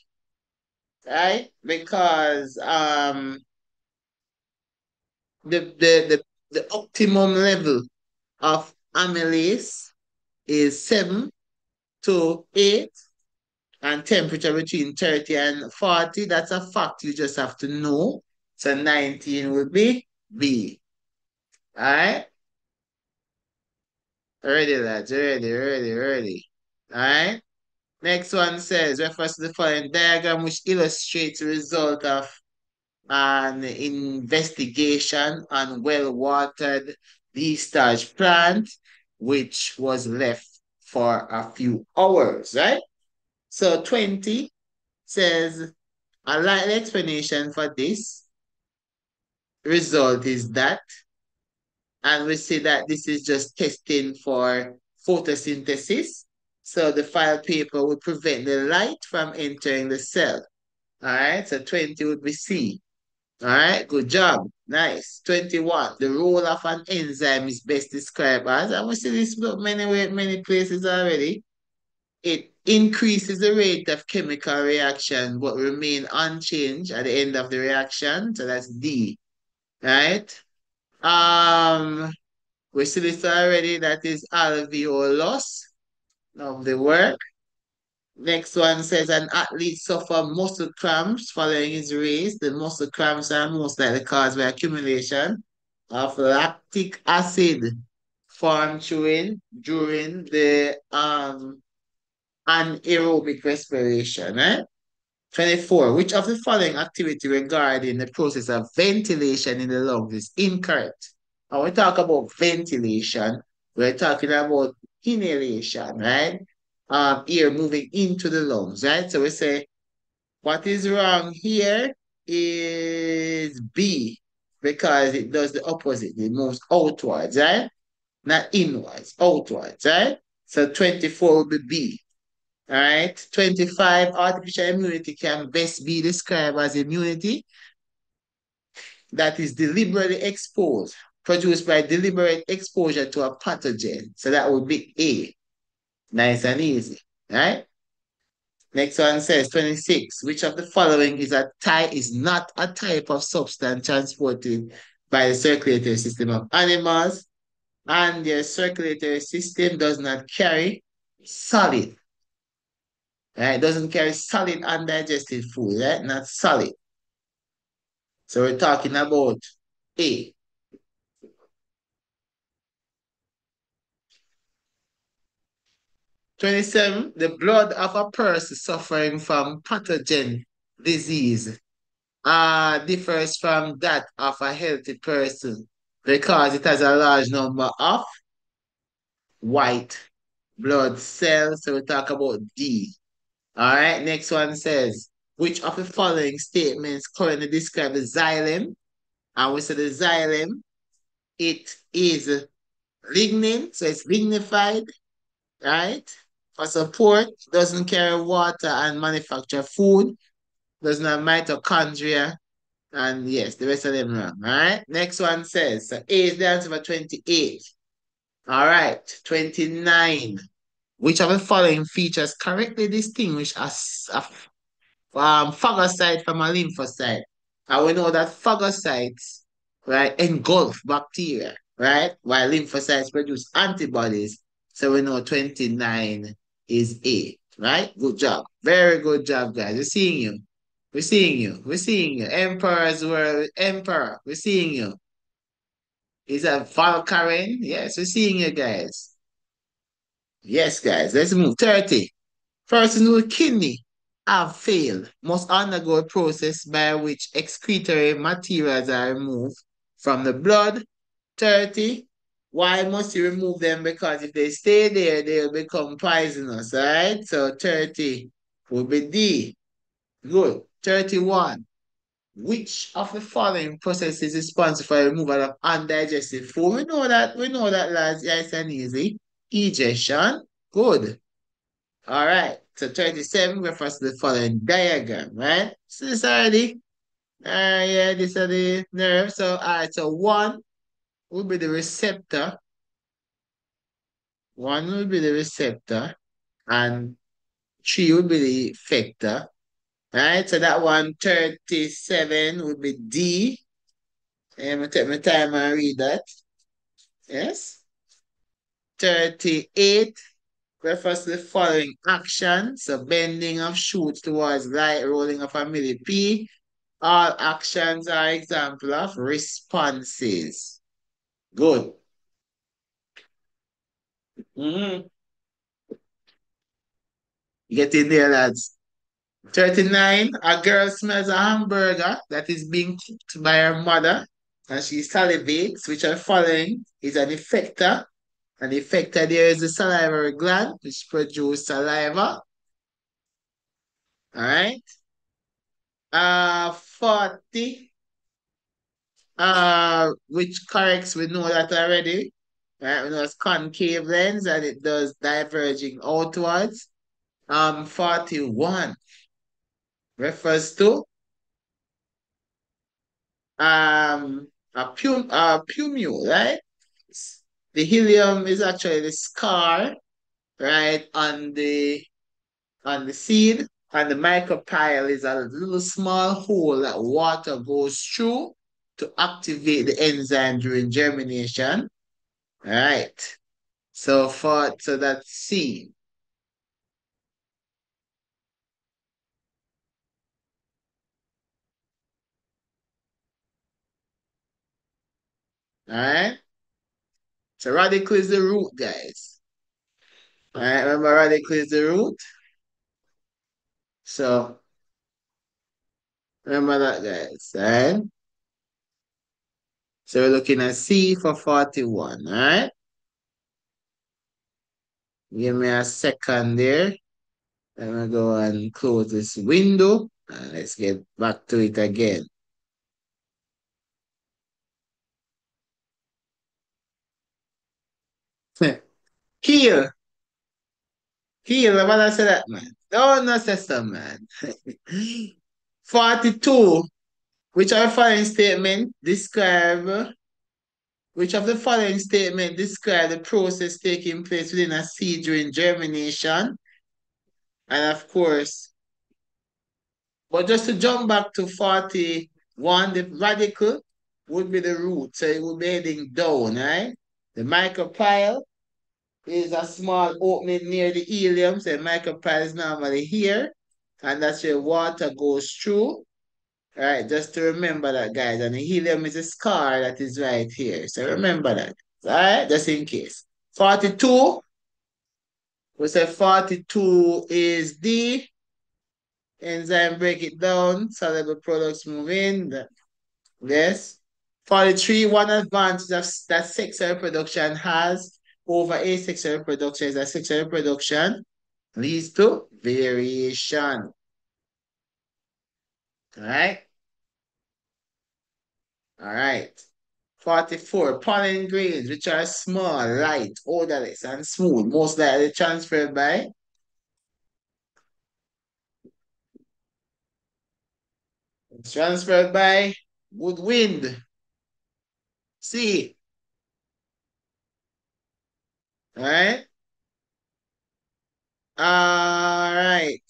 right? Because the optimum level of amylase is 7 to 8 and temperature between 30 and 40. That's a fact you just have to know. So 19 will be B. All right? Ready, lads. Ready, ready, ready. All right? Next one says, refers to the following diagram which illustrates the result of an investigation on well-watered discharge plant, which was left for a few hours, right? So 20 says, a likely explanation for this result is that, and we see that this is just testing for photosynthesis. So the file paper would prevent the light from entering the cell. All right, so 20 would be C. All right, good job. Nice. 21. The role of an enzyme is best described as, and we see this many places already. It increases the rate of chemical reaction but remain unchanged at the end of the reaction. So that's D. Right? Um, we see this already. That is alveolus of the work. Next one says an athlete suffer muscle cramps following his race. The muscle cramps are most likely caused by accumulation of lactic acid formed during the anaerobic respiration. 24. Which of the following activity regarding the process of ventilation in the lungs is incorrect? When we talk about ventilation, we're talking about inhalation, right? Air moving into the lungs, right? So we say what is wrong here is B because it does the opposite. It moves outwards, right? Not inwards, outwards, right? So 24 will be B. All right. 25, artificial immunity can best be described as immunity that is deliberately exposed, produced by deliberate exposure to a pathogen. So that would be A. Nice and easy. Right? Next one says 26. Which of the following is not a type of substance transported by the circulatory system of animals, and their circulatory system does not carry solid. Right? It doesn't carry solid undigested food, right? Not solid. So we're talking about A. 27, the blood of a person suffering from pathogen disease differs from that of a healthy person because it has a large number of white blood cells. So we talk about D. All right, next one says, which of the following statements currently describe the xylem? And we say the xylem, it is lignin, so it's lignified, right? For support, doesn't carry water and manufacture food. doesn't have mitochondria. And yes, the rest of them wrong. All right. Next one says, so A is the answer for 28. All right. 29. Which of the following features correctly distinguish a phagocyte from a lymphocyte? And we know that phagocytes, right, engulf bacteria, right? While lymphocytes produce antibodies. So we know 29 is A, right? Good job. Very good job, guys. We're seeing you. We're seeing you. We're seeing you. Emperor's world, Emperor. We're seeing you. Is that Valkyrie? Yes, we're seeing you guys. Yes, guys. Let's move. 30. Persons with kidney have failed must undergo a process by which excretory materials are removed from the blood. 30. Why must you remove them? Because if they stay there, they'll become poisonous, right? So 30 will be D. Good. 31. Which of the following processes is responsible for the removal of undigested food? We know that, lads. Yes and easy. Digestion. Good. All right. So 37 refers to the following diagram, right? So this already. Yeah, these are the nerves. So, all right. So one will be the receptor. One will be the receptor. And three will be the effector. Right? So that one, 37 will be D. I'm going to take my time and read that. Yes. 38 refers to the following action. So bending of shoots towards light, rolling of a millipede. All actions are example of responses. Good. Mhm. Get in there, lads. 39. A girl smells a hamburger that is being cooked by her mother and she salivates, which are following is an effector. An effector there is the salivary gland, which produces saliva. All right. 40. Which corrects, we know that already. Right? We know it's concave lens and it does diverging outwards. 41 refers to pumule, right? The helium is actually the scar, right, on the seed, and the micropyle is a little small hole that water goes through to activate the enzyme during germination. All right. So that's C. All right. So radical is the root, guys. All right. Remember, radical is the root. So remember that, guys. All right. So we're looking at C for 41. All right. Give me a second there. I'm gonna go and close this window. And let's get back to it again. Heal. Heal. What I say that, man? Don't no say man. 42. Which of the following statement describe which of the following statement describe the process taking place within a seed during germination? And of course, but just to jump back to 41, the radical would be the root. So it would be heading down, right? The micropyle is a small opening near the helium. So the micropyle is normally here. And that's where water goes through. All right, just to remember that, guys. And the helium is a scar that is right here. So remember that. All right, just in case. 42, we say 42 is the enzyme break it down, soluble products move in. Yes. 43, one advantage that sexual reproduction has over asexual reproduction is that sexual reproduction leads to variation. All right. All right. 44. Pollen grains, which are small, light, odorless, and smooth, most likely transferred by It's transferred by good wind. C. All right. All right.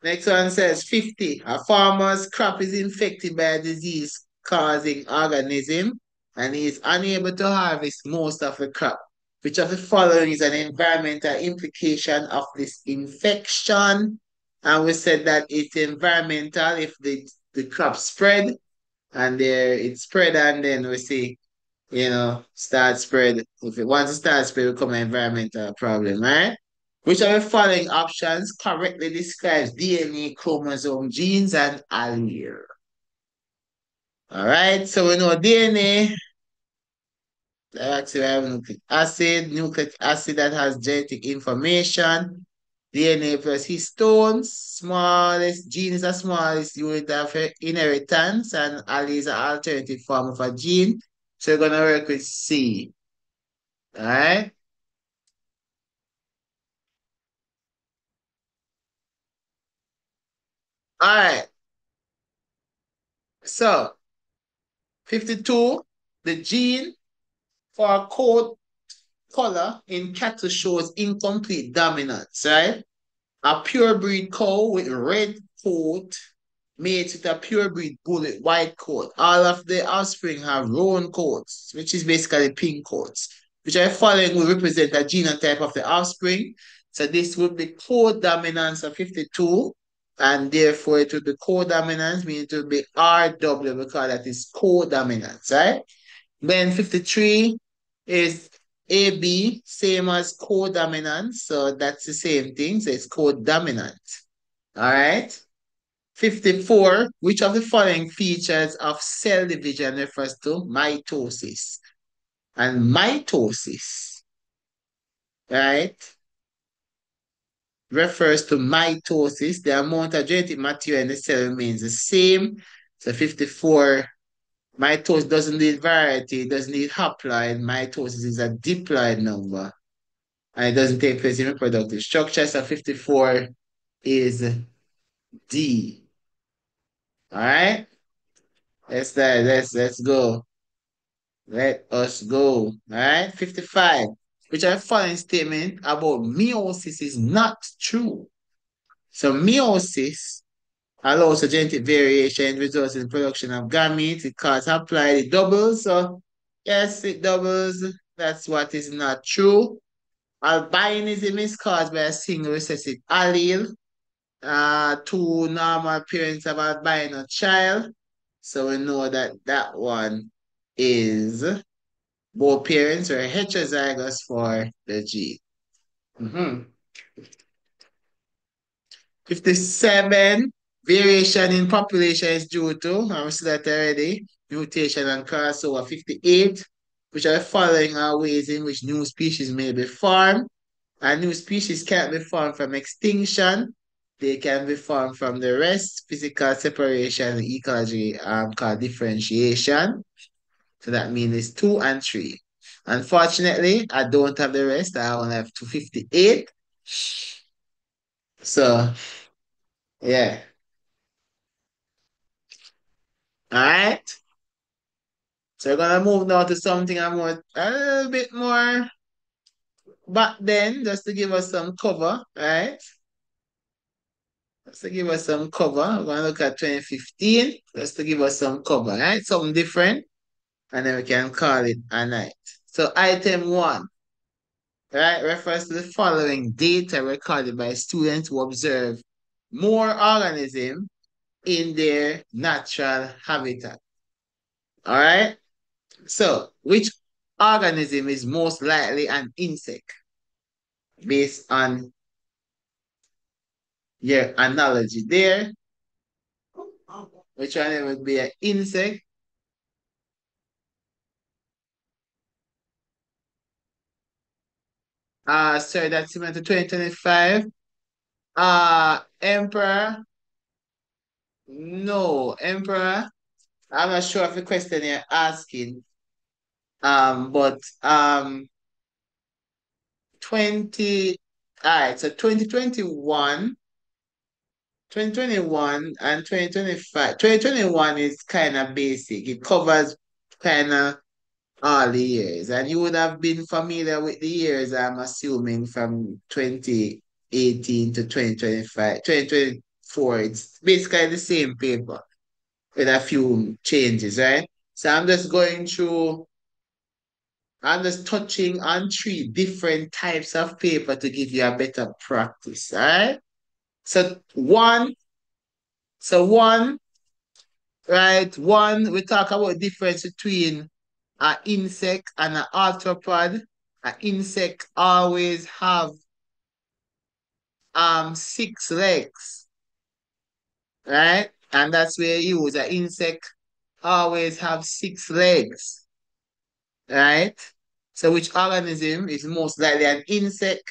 Next one says 50. A farmer's crop is infected by a disease causing organism and he is unable to harvest most of the crop. Which of the following is an environmental implication of this infection? And we said that it's environmental if the crop spread and there it spread and then we see, start spread. If it wants to start spread, it become an environmental problem, right? Which of the following options correctly describes DNA, chromosome, genes, and allele? All right, so we know DNA, actually, we have nucleic acid that has genetic information, DNA plus histones, smallest gene is the smallest unit of inheritance, and allele is an alternative form of a gene. So we're gonna work with C. All right. All right. So 52, the gene for a coat color in cattle shows incomplete dominance, right? A purebred cow with red coat mates with a purebred bull with white coat. All of the offspring have roan coats, which is basically pink coats, which are following will represent a genotype of the offspring. So this would be codominance of 52, and therefore it would be codominance, meaning it would be RW because that is codominance, right? Then 53 is AB, same as codominance, so that's the same thing, so it's codominant. All right. 54, which of the following features of cell division refers to mitosis? And mitosis, right, refers to mitosis. The amount of genetic material in the cell remains the same. So 54, mitosis doesn't need variety, it doesn't need haploid. Mitosis is a diploid number. And it doesn't take place in reproductive structure. So 54 is D. All right? Let's go. Let us go. All right, 55. Which are following statement about meiosis is not true. So meiosis allows a genetic variation, results in production of gametes. It causes haploid, it doubles. So yes, it doubles. That's what is not true. Albinism is caused by a single recessive allele. Two normal parents of albino child. So we know that that one is both parents are heterozygous for the gene. Mhm. 57, variation in population is due to, I said that already, mutation and crossover. 58, which are the following are ways in which new species may be formed. A new species can't be formed from extinction. They can be formed from the rest, physical separation, ecology called differentiation. So that means it's 2 and 3. Unfortunately, I don't have the rest. I only have 258. So, yeah. All right. So we're gonna move now to something I'm more a little bit more back then, just to give us some cover, right? Just to give us some cover. We're gonna look at 2015, just to give us some cover, right? Something different, and then we can call it a night. So item one, right, refers to the following data recorded by students who observe more organisms in their natural habitat. All right. So, which organism is most likely an insect based on your analogy there? Which one would be an insect? Sorry, that's similar to 2025. Emperor. No, Emperor. I'm not sure of the question you're asking. But 20, all right, so 2021, 2021 and 2025. 2021 is kind of basic. It covers kind of all the years. And you would have been familiar with the years, I'm assuming, from 2018 to 2025, 2024. It's basically the same paper with a few changes, right? So I'm just touching on three different types of paper to give you a better practice, all right? So one, right? One, we talk about difference between an insect and an arthropod. An insect always have six legs, right? And that's where you use an insect always have six legs, right? So which organism is most likely an insect?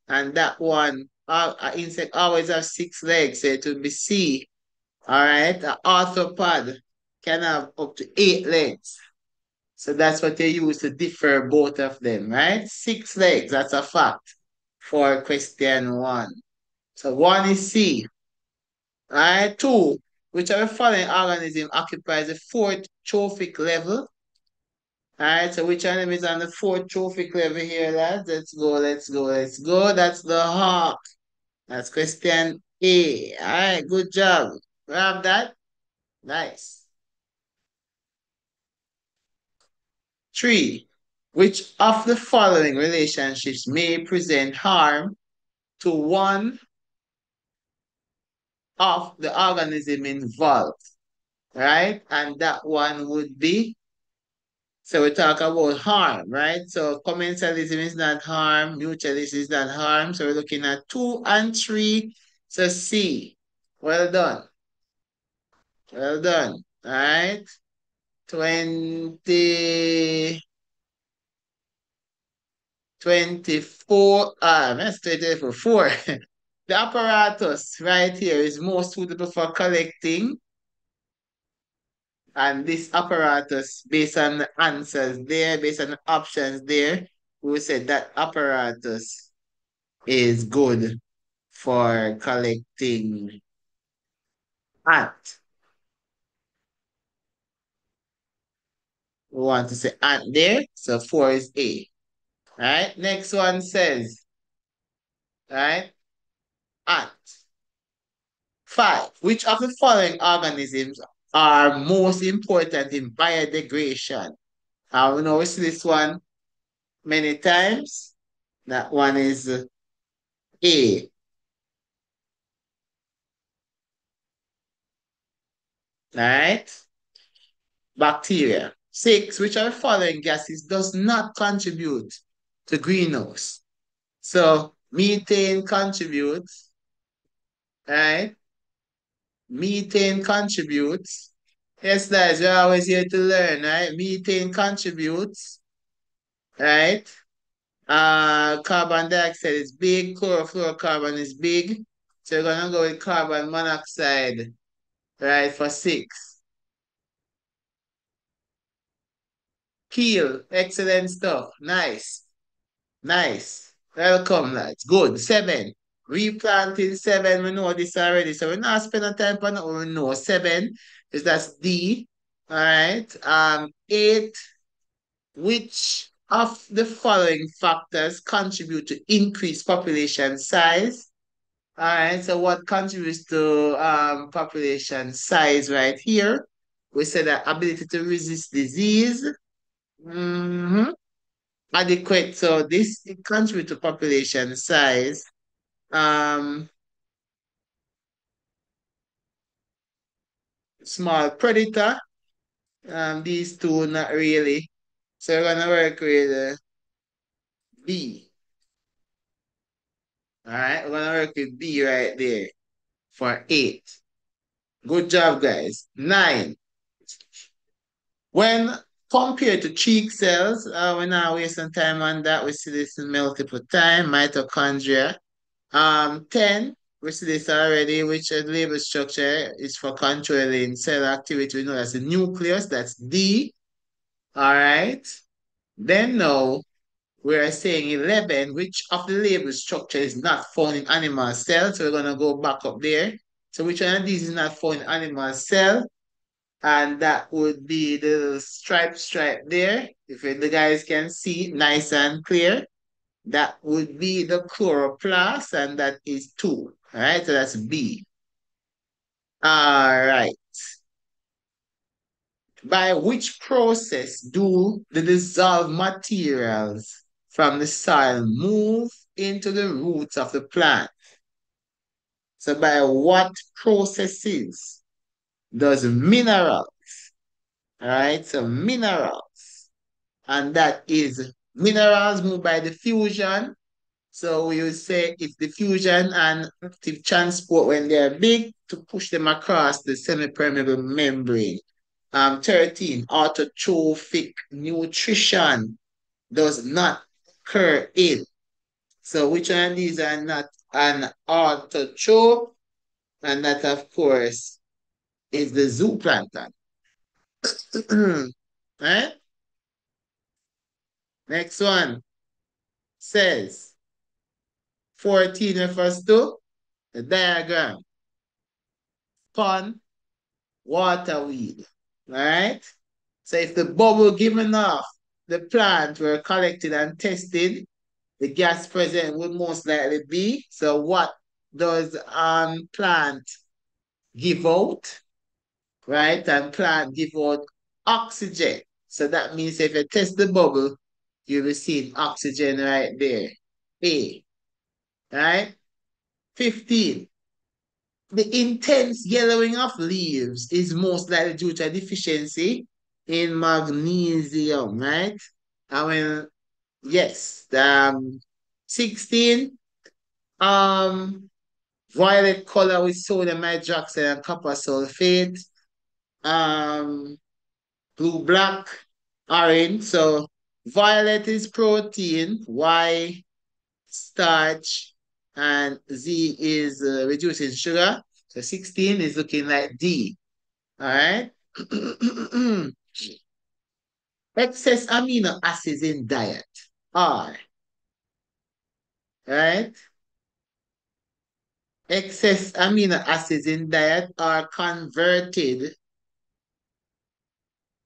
And that one, an insect always have six legs, so it will be C. All right, an arthropod can have up to eight legs. So that's what they use to differ both of them, right? Six legs, that's a fact for question one. So one is C. All right, two, which of the following organism occupies the fourth trophic level? All right, so which animal is on the fourth trophic level here, lads? Let's go, let's go, let's go. That's the hawk. That's question A. All right, good job. Grab that. Nice. Three, which of the following relationships may present harm to one of the organism involved, right? And that one would be, so we talk about harm, right? So commensalism is not harm, mutualism is not harm. So we're looking at two and three. So C. Well done. Well done. All right. 20, 24, that's 24. The apparatus right here is more suitable for collecting, and this apparatus, based on the answers there, based on the options there, we said that apparatus is good for collecting ant. We want to say ant there, so 4 is A. Right? Next one says, right, ant. Five, which of the following organisms are most important in biodegradation? We know we see this one many times. That one is A, right? Bacteria. Six, which of the following gases does not contribute to greenhouse? So methane contributes, right? Methane contributes. Yes, guys, we're always here to learn, right? Methane contributes, right? Carbon dioxide is big, chlorofluorocarbon is big. So we're gonna go with carbon monoxide, right, for six. Keel, excellent stuff. Nice. Nice. Welcome, lads. Good. Seven. Replanting seven. We know this already. So we're not spending time on it. We know seven is that's D. All right. Eight. Which of the following factors contribute to increased population size? All right. So what contributes to population size right here? We said that ability to resist disease. Mm-hmm. Adequate. So this it contributes to population size. Um, Small predator. These two not really. So we're gonna work with B. All right, we're gonna work with B right there for eight. Good job, guys. Nine. When compared to cheek cells, we're not wasting time on that. We see this multiple time. Mitochondria. 10, we see this already, which label structure is for controlling cell activity. We know that's the nucleus, that's D. All right. Then now we are saying 11, which of the label structure is not found in animal cells. So we're going to go back up there. So which one of these is not found in animal cell? And that would be the stripe there. If the guys can see, nice and clear. That would be the chloroplast, and that is 2. All right, so that's B. All right. By which process do the dissolved materials from the soil move into the roots of the plant? So by what processes does mineral, all right, so minerals, and that is minerals move by diffusion. So we would say it's diffusion and active transport when they're big to push them across the semi-permeable membrane. 13, autotrophic nutrition does not occur in. So which one of these are not an autotroph? And that, of course, is the zooplankton. Right? Next one says 14 refers to the diagram. Pond, waterweed. Right? So if the bubble given off the plant were collected and tested, the gas present would most likely be. So what does plant give out? Right? And plant give out oxygen. So that means if you test the bubble, you receive oxygen right there. A. Right? 15. The intense yellowing of leaves is most likely due to a deficiency in magnesium, right? I mean, yes. 16, um, violet color with sodium hydroxide and copper sulfate. Um, blue, black, orange. So violet is protein, Y starch, and Z is reducing sugar. So 16 is looking like D. All right. Excess amino acids in diet are, right? Excess amino acids in diet are converted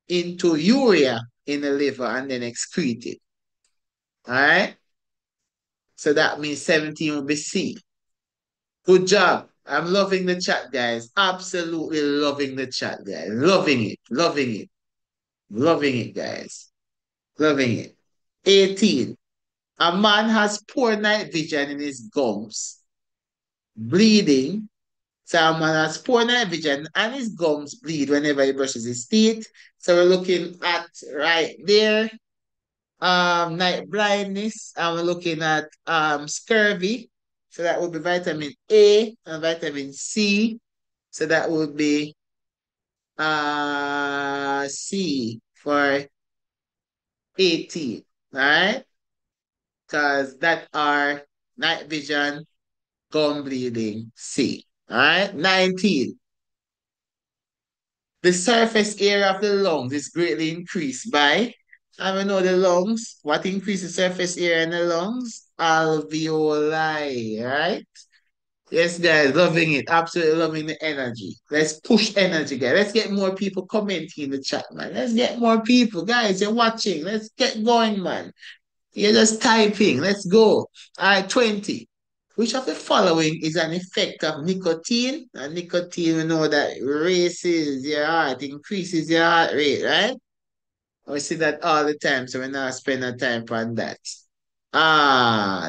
into urea in the liver and then excreted. All right. So that means 17 will be C. Good job. I'm loving the chat, guys. Absolutely loving the chat, guys. Loving it. Loving it. Loving it, guys. Loving it. 18. A man has poor night vision in his gums, bleeding. So a man has poor night vision and his gums bleed whenever he brushes his teeth. So we're looking at right there, night blindness, and we're looking at scurvy. So that would be vitamin A and vitamin C. So that would be C for 18, right? Because that are night vision, gum bleeding, C. All right, 19. The surface area of the lungs is greatly increased by, I don't know the lungs. What increases surface area in the lungs? Alveoli, right? Yes, guys, loving it. Absolutely loving the energy. Let's push energy, guys. Let's get more people commenting in the chat, man. Let's get more people. Guys, you're watching. Let's get going, man. You're just typing. Let's go. All right, 20. Which of the following is an effect of nicotine? And nicotine, we know that races your heart, increases your heart rate, right? We see that all the time, so we're not spending time on that.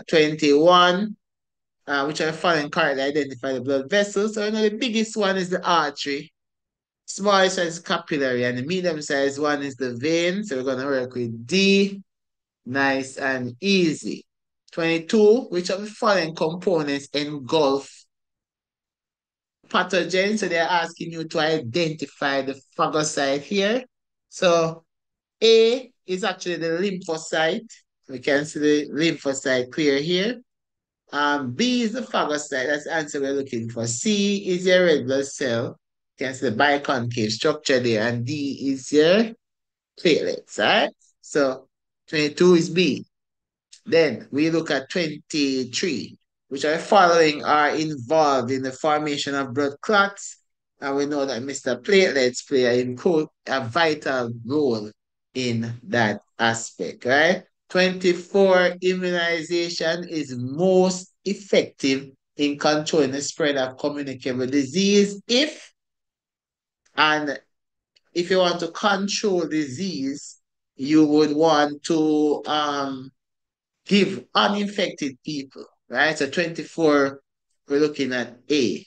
21. Which are following correctly identify the blood vessels. So we know the biggest one is the artery, smallest one is capillary, and the medium sized one is the vein. So we're going to work with D. Nice and easy. 22, which of the following components engulf pathogens? So they're asking you to identify the phagocyte here. So A is actually the lymphocyte. We can see the lymphocyte clear here. B is the phagocyte. That's the answer we're looking for. C is your red blood cell. You can see the biconcave structure there. And D is your platelets, right? So 22 is B. Then we look at 23. which are following are involved in the formation of blood clots. And we know that Mr. Platelets play a vital role in that aspect, right? 24 immunization is most effective in controlling the spread of communicable disease and if you want to control disease, you would want to give uninfected people, right? So 24, we're looking at A,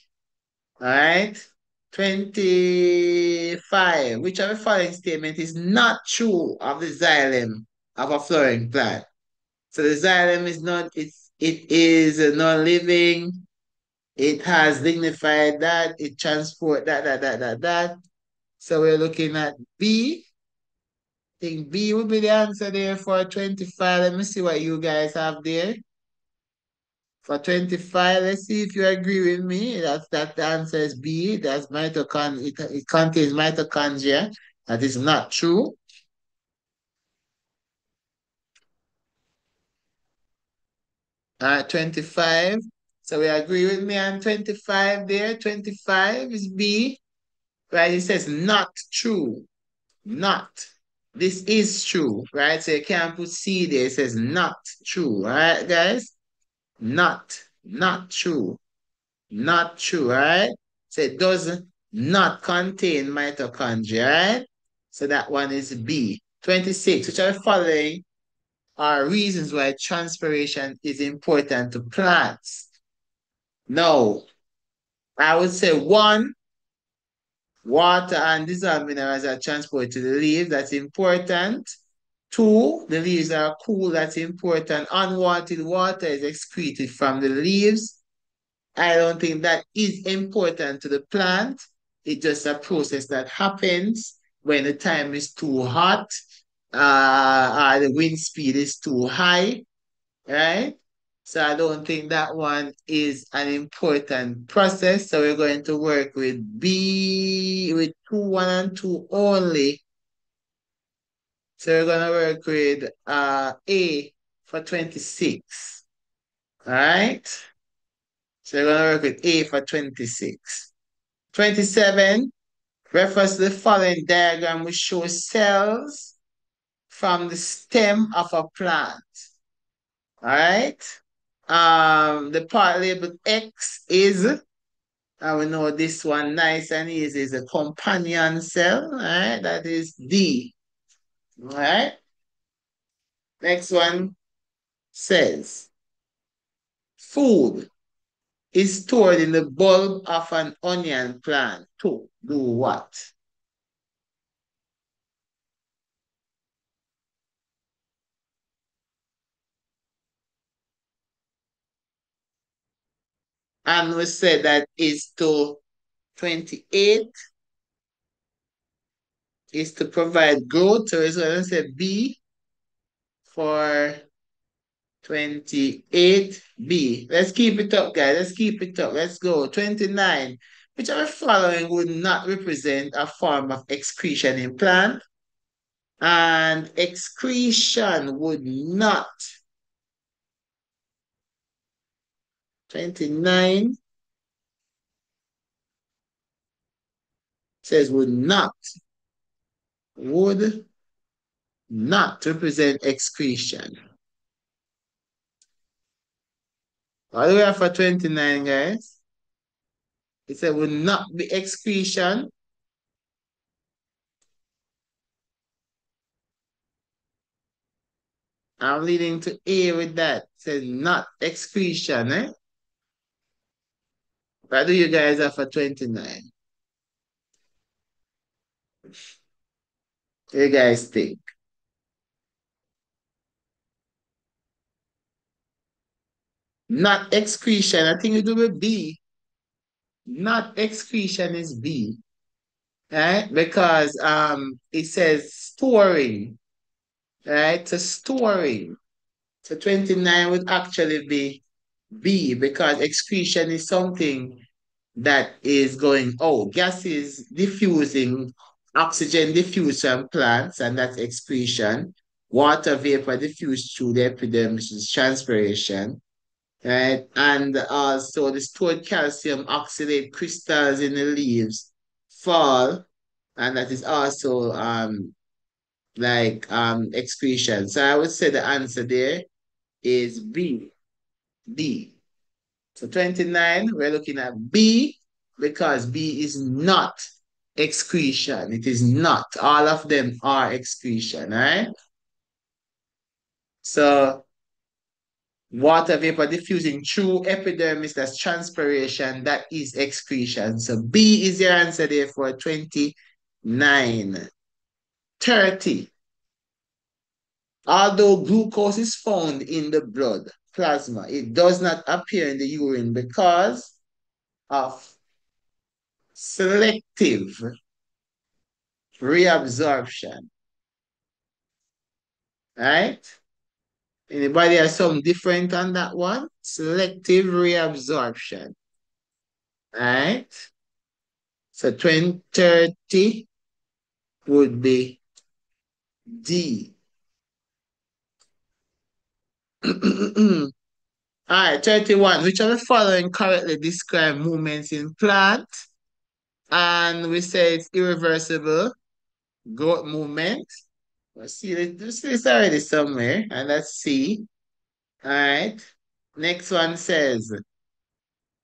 all right? 25, which of the following statement is not true of the xylem of a flowering plant? So the xylem is not, it is non-living, it has dignified that, it transport that. So we're looking at B. I think B would be the answer there for 25. Let me see what you guys have there. For 25, let's see if you agree with me. That the answer is B. That's it contains mitochondria. That is not true. 25. So we agree with me on 25 there. 25 is B. Right? It says not true. Not. This is true, right? So you can't put C there. It says not true. All right, guys? Not true. Not true, right? So it does not contain mitochondria, right? So that one is B. 26, which are the following are reasons why transpiration is important to plants. No, I would say one, water and dissolved minerals are transported to the leaves. That's important. Two, the leaves are cool. That's important. Unwanted water is excreted from the leaves. I don't think that is important to the plant. It's just a process that happens when the time is too hot, or the wind speed is too high, right? So I don't think that one is an important process. So we're going to work with B, with 2, 1, and 2 only. So we're going to work with A for 26. All right? So we're going to work with A for 26. 27, refers to the following diagram which shows cells from the stem of a plant. All right? The part labeled X is, and we know this one nice and easy, is a companion cell. All right? That is D. All right? Next one says, food is stored in the bulb of an onion plant to do what? And we said that is to 28 is to provide growth. So it's going to say B for 28B. Let's keep it up, guys. Let's keep it up. Let's go. 29. Which of the following would not represent a form of excretion in plant? And excretion would not. 29 says would not represent excretion. What do we have for 29, guys? It said would not be excretion. I'm leading to A with that. It says not excretion, eh? What do you guys have for 29? You guys think? Not excretion. I think you do with B. Not excretion is B. Right? Because it says storing. Right? So storing. So 29 would actually be B because excretion is something that is going out. Gas is diffusing, oxygen diffused from plants, and that's excretion. Water vapor diffused through the epidermis is transpiration. right? And also the stored calcium oxalate crystals in the leaves fall, and that is also excretion. So I would say the answer there is B. B. So 29, we're looking at B because B is not excretion. It is not. All of them are excretion, right? So water vapor diffusing through epidermis, that's transpiration, that is excretion. So B is your answer there for 29. 30. Although glucose is found in the blood plasma, it does not appear in the urine because of selective reabsorption. Right? Anybody has something different on that one? Selective reabsorption. Right? So 2030 would be D. All right, 31. Which of the following correctly describe movements in plant? And we say it's irreversible growth movement. Let's see, it's already somewhere, and that's C. All right. Next one says,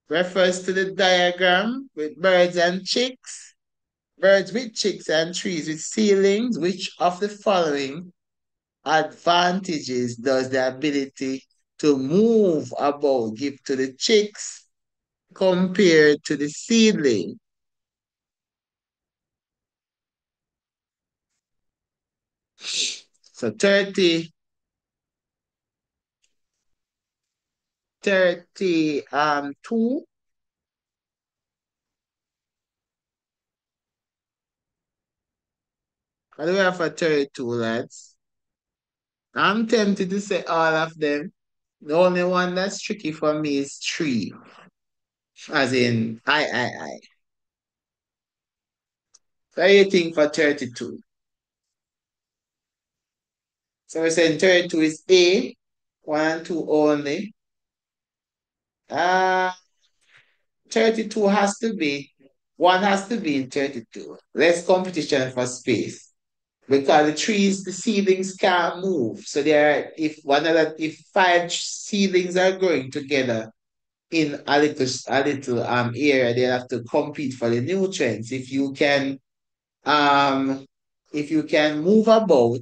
refers to the diagram with birds and chicks, birds with chicks and trees with ceilings. Which of the following advantages does the ability to move about give to the chicks compared to the seedling? So 32. What do we have for 32, lads? I'm tempted to say all of them. The only one that's tricky for me is three, as in I. So what do you think for 32? So we're saying 32 is A, 1 and 2 only. Uh, 32 has to be, one has to be in 32. Less competition for space. Because the trees, the seedlings can't move. So if five seedlings are growing together in a little area, they have to compete for the nutrients. Um if you can move about,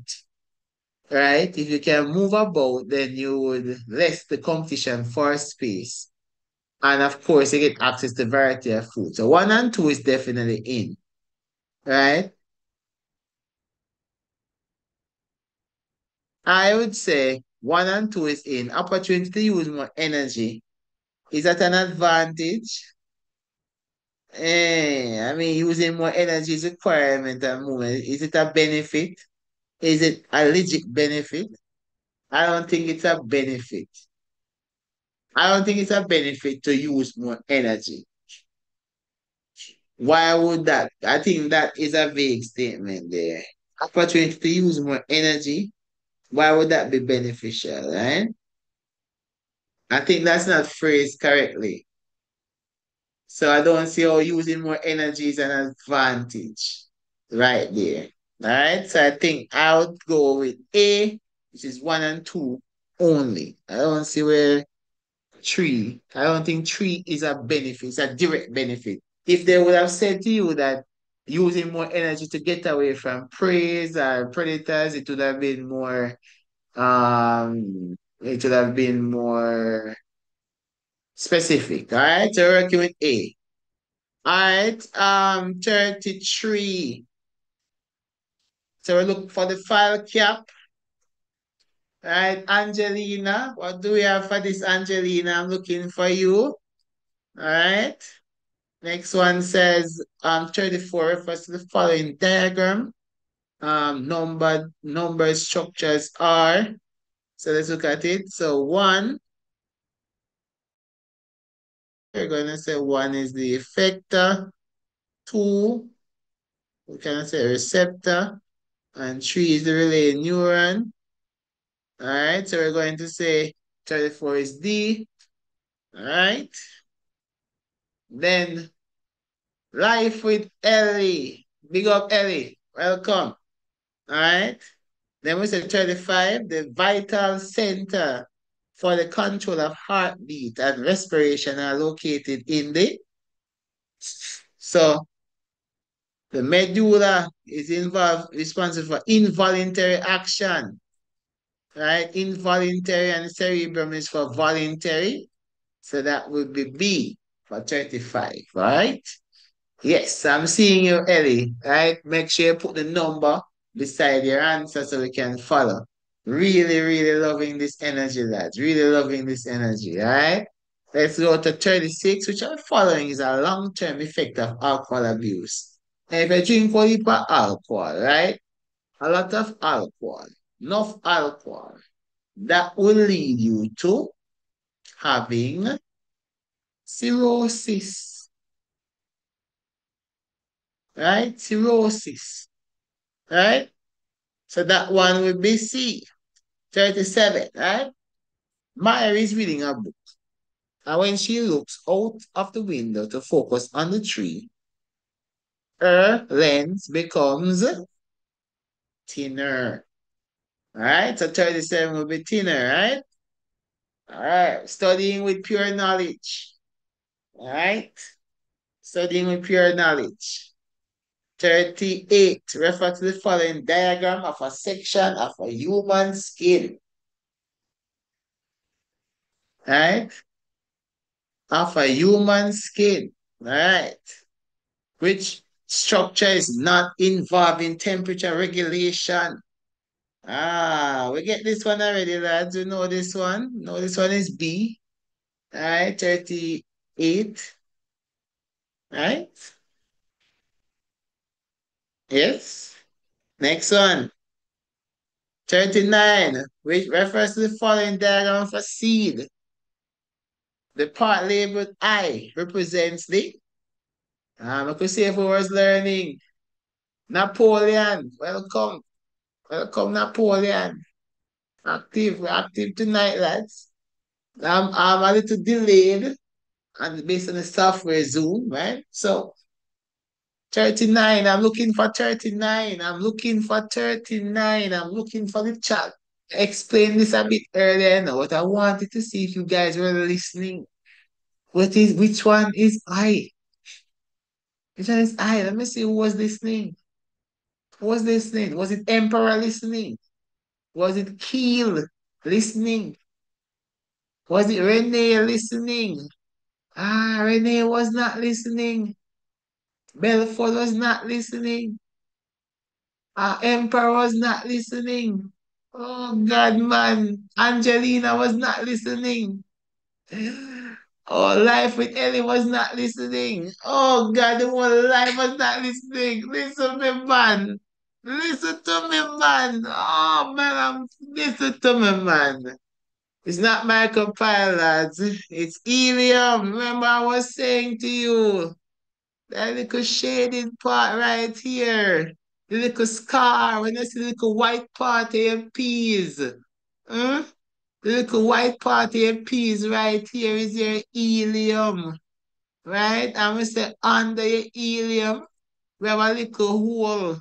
right? If you can move about, then you would less the competition for space. And of course, you get access to variety of food. So 1 and 2 is definitely in, right? I would say 1 and 2 is in. Opportunity to use more energy. Is that an advantage? I mean, using more energy is a requirement and movement. Is it a benefit? Is it a legit benefit? I don't think it's a benefit. I don't think it's a benefit to use more energy. Why would that? I think that is a vague statement there. Opportunity to use more energy. Why would that be beneficial, right? I think that's not phrased correctly. So I don't see how using more energy is an advantage right there. All right. So I think I would go with A, which is 1 and 2 only. I don't see where three. I don't think three is a benefit, it's a direct benefit. If they would have said to you that using more energy to get away from prey or predators, it would have been more specific. All right, so we're working with A. All right, 33. So we look for the file cap. All right, Angelina. What do we have for this, Angelina? I'm looking for you. All right. Next one says 34 refers to the following diagram. Number structures are. So let's look at it. So one, we're gonna say one is the effector, two, we can say receptor, and three is the relay neuron. All right, so we're going to say 34 is D. All right. Then life with Ellie. Big up Ellie. Welcome. All right. Then we say 35, the vital center for the control of heartbeat and respiration are located in the, so the medulla is involved responsible for involuntary action, right? Involuntary, and the cerebrum is for voluntary. So that would be B for 35, right? Yes, I'm seeing you, Ellie. Right? Make sure you put the number beside your answer so we can follow. Really, really loving this energy, lads. Really loving this energy, right? Let's go to 36, which I'm following is a long-term effect of alcohol abuse. And if you drink a heap of alcohol, right? A lot of alcohol, enough alcohol, that will lead you to having cirrhosis, right? Cirrhosis, right? So that one would be C, 37, right? Maya is reading a book. And when she looks out of the window to focus on the tree, her lens becomes thinner. All right, so 37 will be thinner, right? All right, studying with pure knowledge. All right, studying with pure knowledge. 38, refer to the following diagram of a section of a human skin. All right, of a human skin. All right. Which structure is not involved in temperature regulation? Ah, we get this one already, lads. We know this one. No, this one is B. All right, 38. Right? Yes. Next one. 39, which refers to the following diagram of a seed. The part labeled I represents the, I could say if we was learning, Napoleon. Welcome. Welcome, Napoleon. Active, we're active tonight, lads. I'm a little delayed and based on the software Zoom, right? So 39, I'm looking for 39. I'm looking for 39. I'm looking for the chat. I explained this a bit earlier now, but I wanted to see if you guys were listening. Which one is I? Which one is I? Let me see who was listening. Who was listening? Was it Emperor listening? Was it Keel listening? Was it Renee listening? Ah, Renee was not listening. Belford was not listening. Emperor was not listening. Oh God, man. Angelina was not listening. Oh, Life with Ellie was not listening. Oh God, the whole life was not listening. Listen me, man. Listen to me, man. Oh man, listen to me, man. It's not micropilots. It's helium. Remember I was saying to you. That little shaded part right here. The little scar when you see the little white part of your peas. Hmm? The little white part of your peas right here is your helium. Right? And we say under your helium, we have a little hole.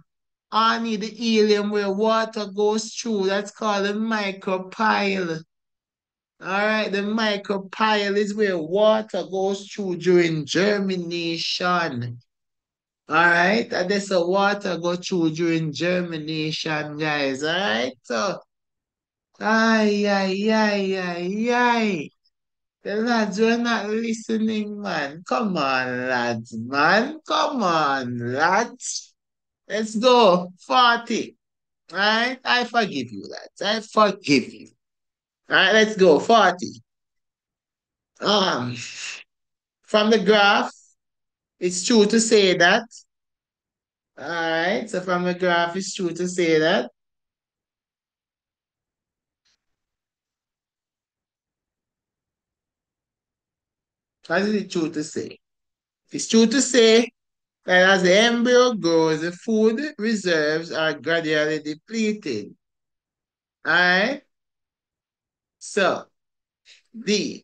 Under the helium where water goes through. That's called a micropyle. Alright, the micropyle is where water goes through during germination. All right, and there's a water go through during germination, guys. All right, so ay ay ay ay ay. The lads were not listening, man. Come on, lads, man. Come on, lads. Let's go. 40. All right, I forgive you, lads. I forgive you. All right, let's go. 40. Um, from the graph, it's true to say that. All right, so from the graph, it's true to say that. What is it true to say? It's true to say that as the embryo grows, the food reserves are gradually depleted. Alright? So, D.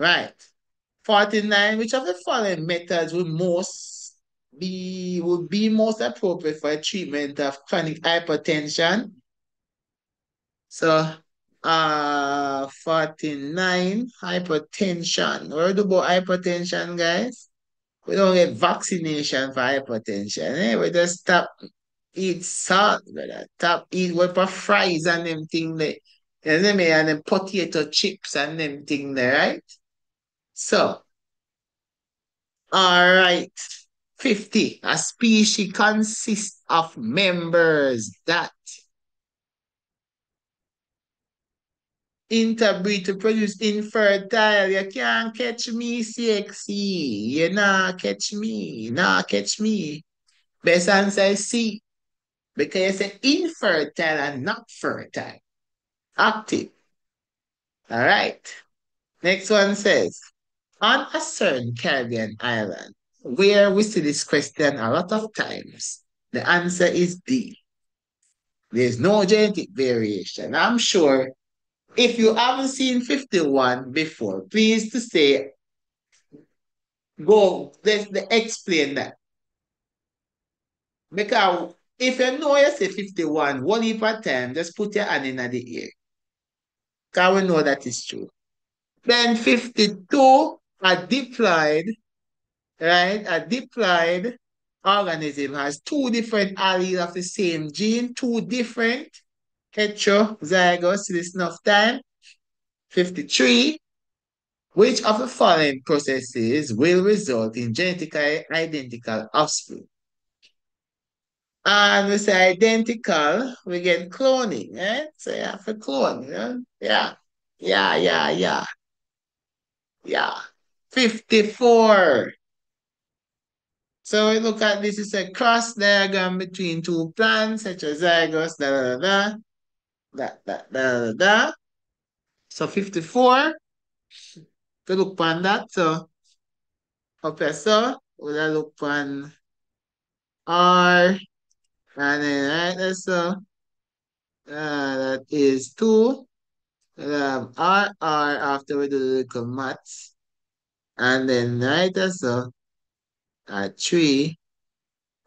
Right. 49. Which of the following methods would be most appropriate for a treatment of chronic hypertension? So 49, hypertension. What do about hypertension, guys? We don't get vaccination for hypertension. Eh? We just stop eat salt, brother. Stop eat what for fries and them thing there. You know what I mean? And then potato chips and them thing there, right? So, all right. 50. A species consists of members that interbreed to produce infertile. You can't catch me, CXC. You not catch me. Not catch me. Best answer is C. Because you say infertile and not fertile. Active. All right. Next one says, on a certain Caribbean island, where we see this question a lot of times, the answer is D. There's no genetic variation. I'm sure if you haven't seen 51 before, please to say, go, let's explain that. Because if you know you say 51, one heap of time, just put your hand in the air. Because we know that is true. Then 52 are diploid, right? A diploid organism has two different alleles of the same gene, two different heterozygous to this enough time. 53. Which of the following processes will result in genetically identical offspring? And we say identical, we get cloning, right? So you have to clone, you know? Yeah. Yeah, yeah, yeah, yeah. 54. So we look at this is a cross diagram between two plants, heterozygous, da da da da da da da da. So 54, to look upon that. So up here, so we'll look upon R, and then right there, so that is 2. We'll have R after we do the little maths. And then right there, so 3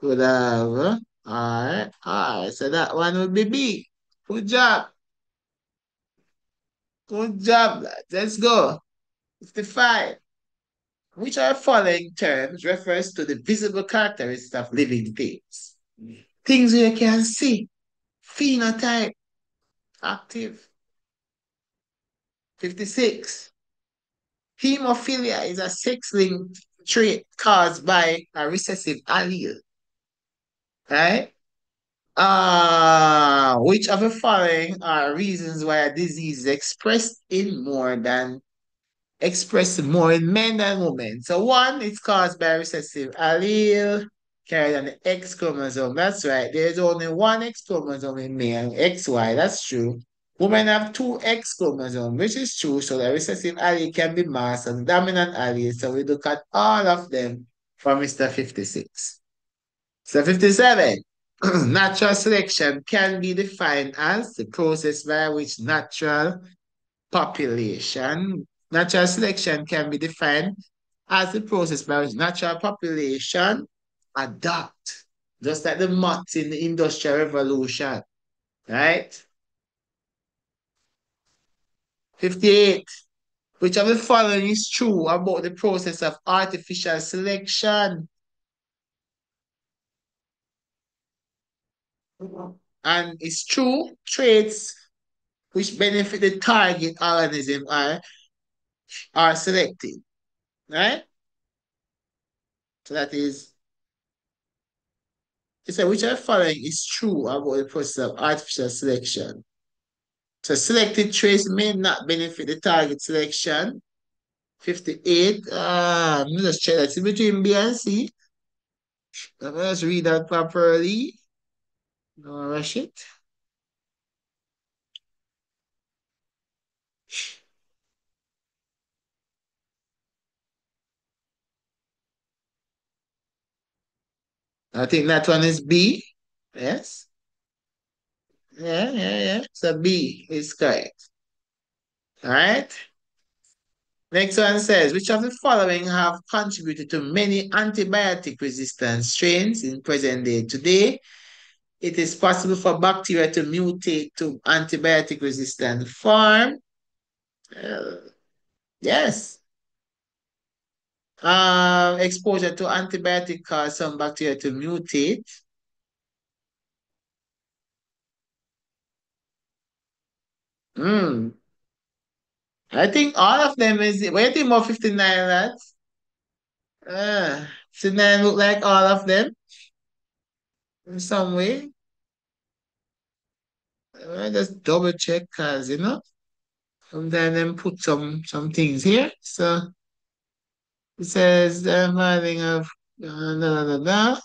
would have R. So that one would be B. Good job. Good job, lad. Let's go. 55. Which of the following terms refers to the visible characteristics of living things? Things you can see. Phenotype. Active. 56. Hemophilia is a sex-linked trait caused by a recessive allele. Right? Which of the following are reasons why a disease is expressed more in men than women? So one, it's caused by a recessive allele carried on the X chromosome. That's right. There's only one X chromosome in male, XY. That's true. Women have two X chromosomes, which is true. So the recessive allele can be masked as dominant allele. So we look at all of them for Mr. 56. So 57. Natural selection can be defined as the process by which natural selection can be defined as the process by which natural population adapt, just like the moths in the Industrial Revolution, right? 58. Which of the following is true about the process of artificial selection? And it's true, traits which benefit the target organism are selected, right? So that is, it said which of the following is true about the process of artificial selection? So selected traits may not benefit the target selection. 58. Let me just check that. It's between B and C. Let me just read that properly. No rush it. I think that one is B. Yes. Yeah, yeah, yeah. So B is correct. All right. Next one says, which of the following have contributed to many antibiotic resistant strains in present day today? It is possible for bacteria to mutate to antibiotic resistant form. Uh, yes. Exposure to antibiotic cause some bacteria to mutate. Hmm. I think all of them is. What do you think about 59, lads? 59 look like all of them in some way. I just double check because, sometimes them put some things here. So it says having of da, da, da,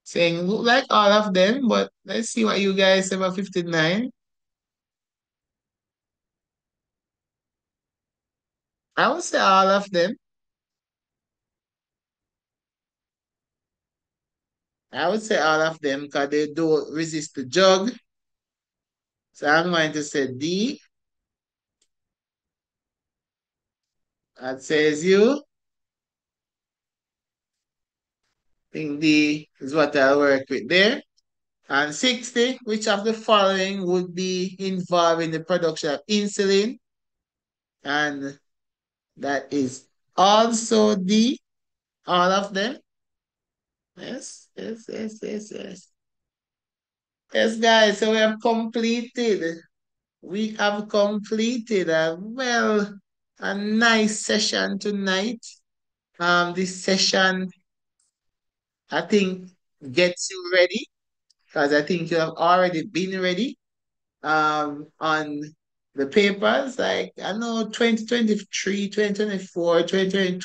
saying look like all of them, but let's see what you guys say about 59. I would say all of them. I would say all of them because they do resist the drug. So I'm going to say D. That says you. I think D is what I work with there. And 60, which of the following would be involved in the production of insulin? And that is also D, all of them. Yes, yes, yes, yes, yes. Yes, guys, so we have completed a nice session tonight. This session, I think, gets you ready because I think you have already been ready on the papers. Like I know 2023, 2024, 2022,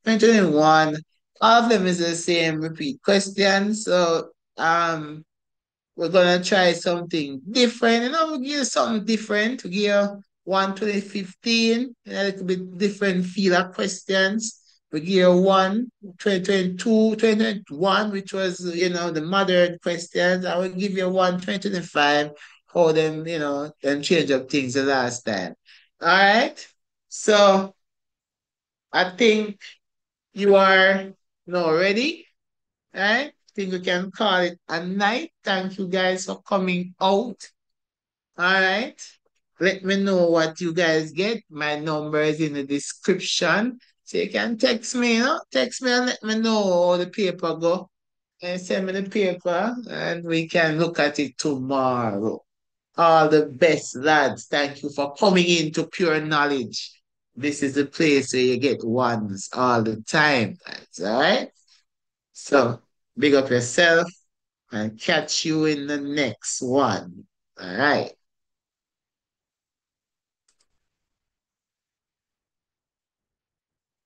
2021, all of them is the same repeat question. So we're gonna try something different. We'll give you something different. We give you one 2015, a little bit different feel of questions. We give you one 2022, 2021, which was, the modern questions. I will give you one 2025, how them, them change up things the last time. All right. So I think you are now ready. All right. I think we can call it a night. Thank you guys for coming out. All right. Let me know what you guys get. My number is in the description. So you can text me, Text me and let me know how the paper go. And send me the paper and we can look at it tomorrow. All the best, lads. Thank you for coming into Pure Knowledge. This is the place where you get ones all the time, lads. All right. So big up yourself and catch you in the next one. All right.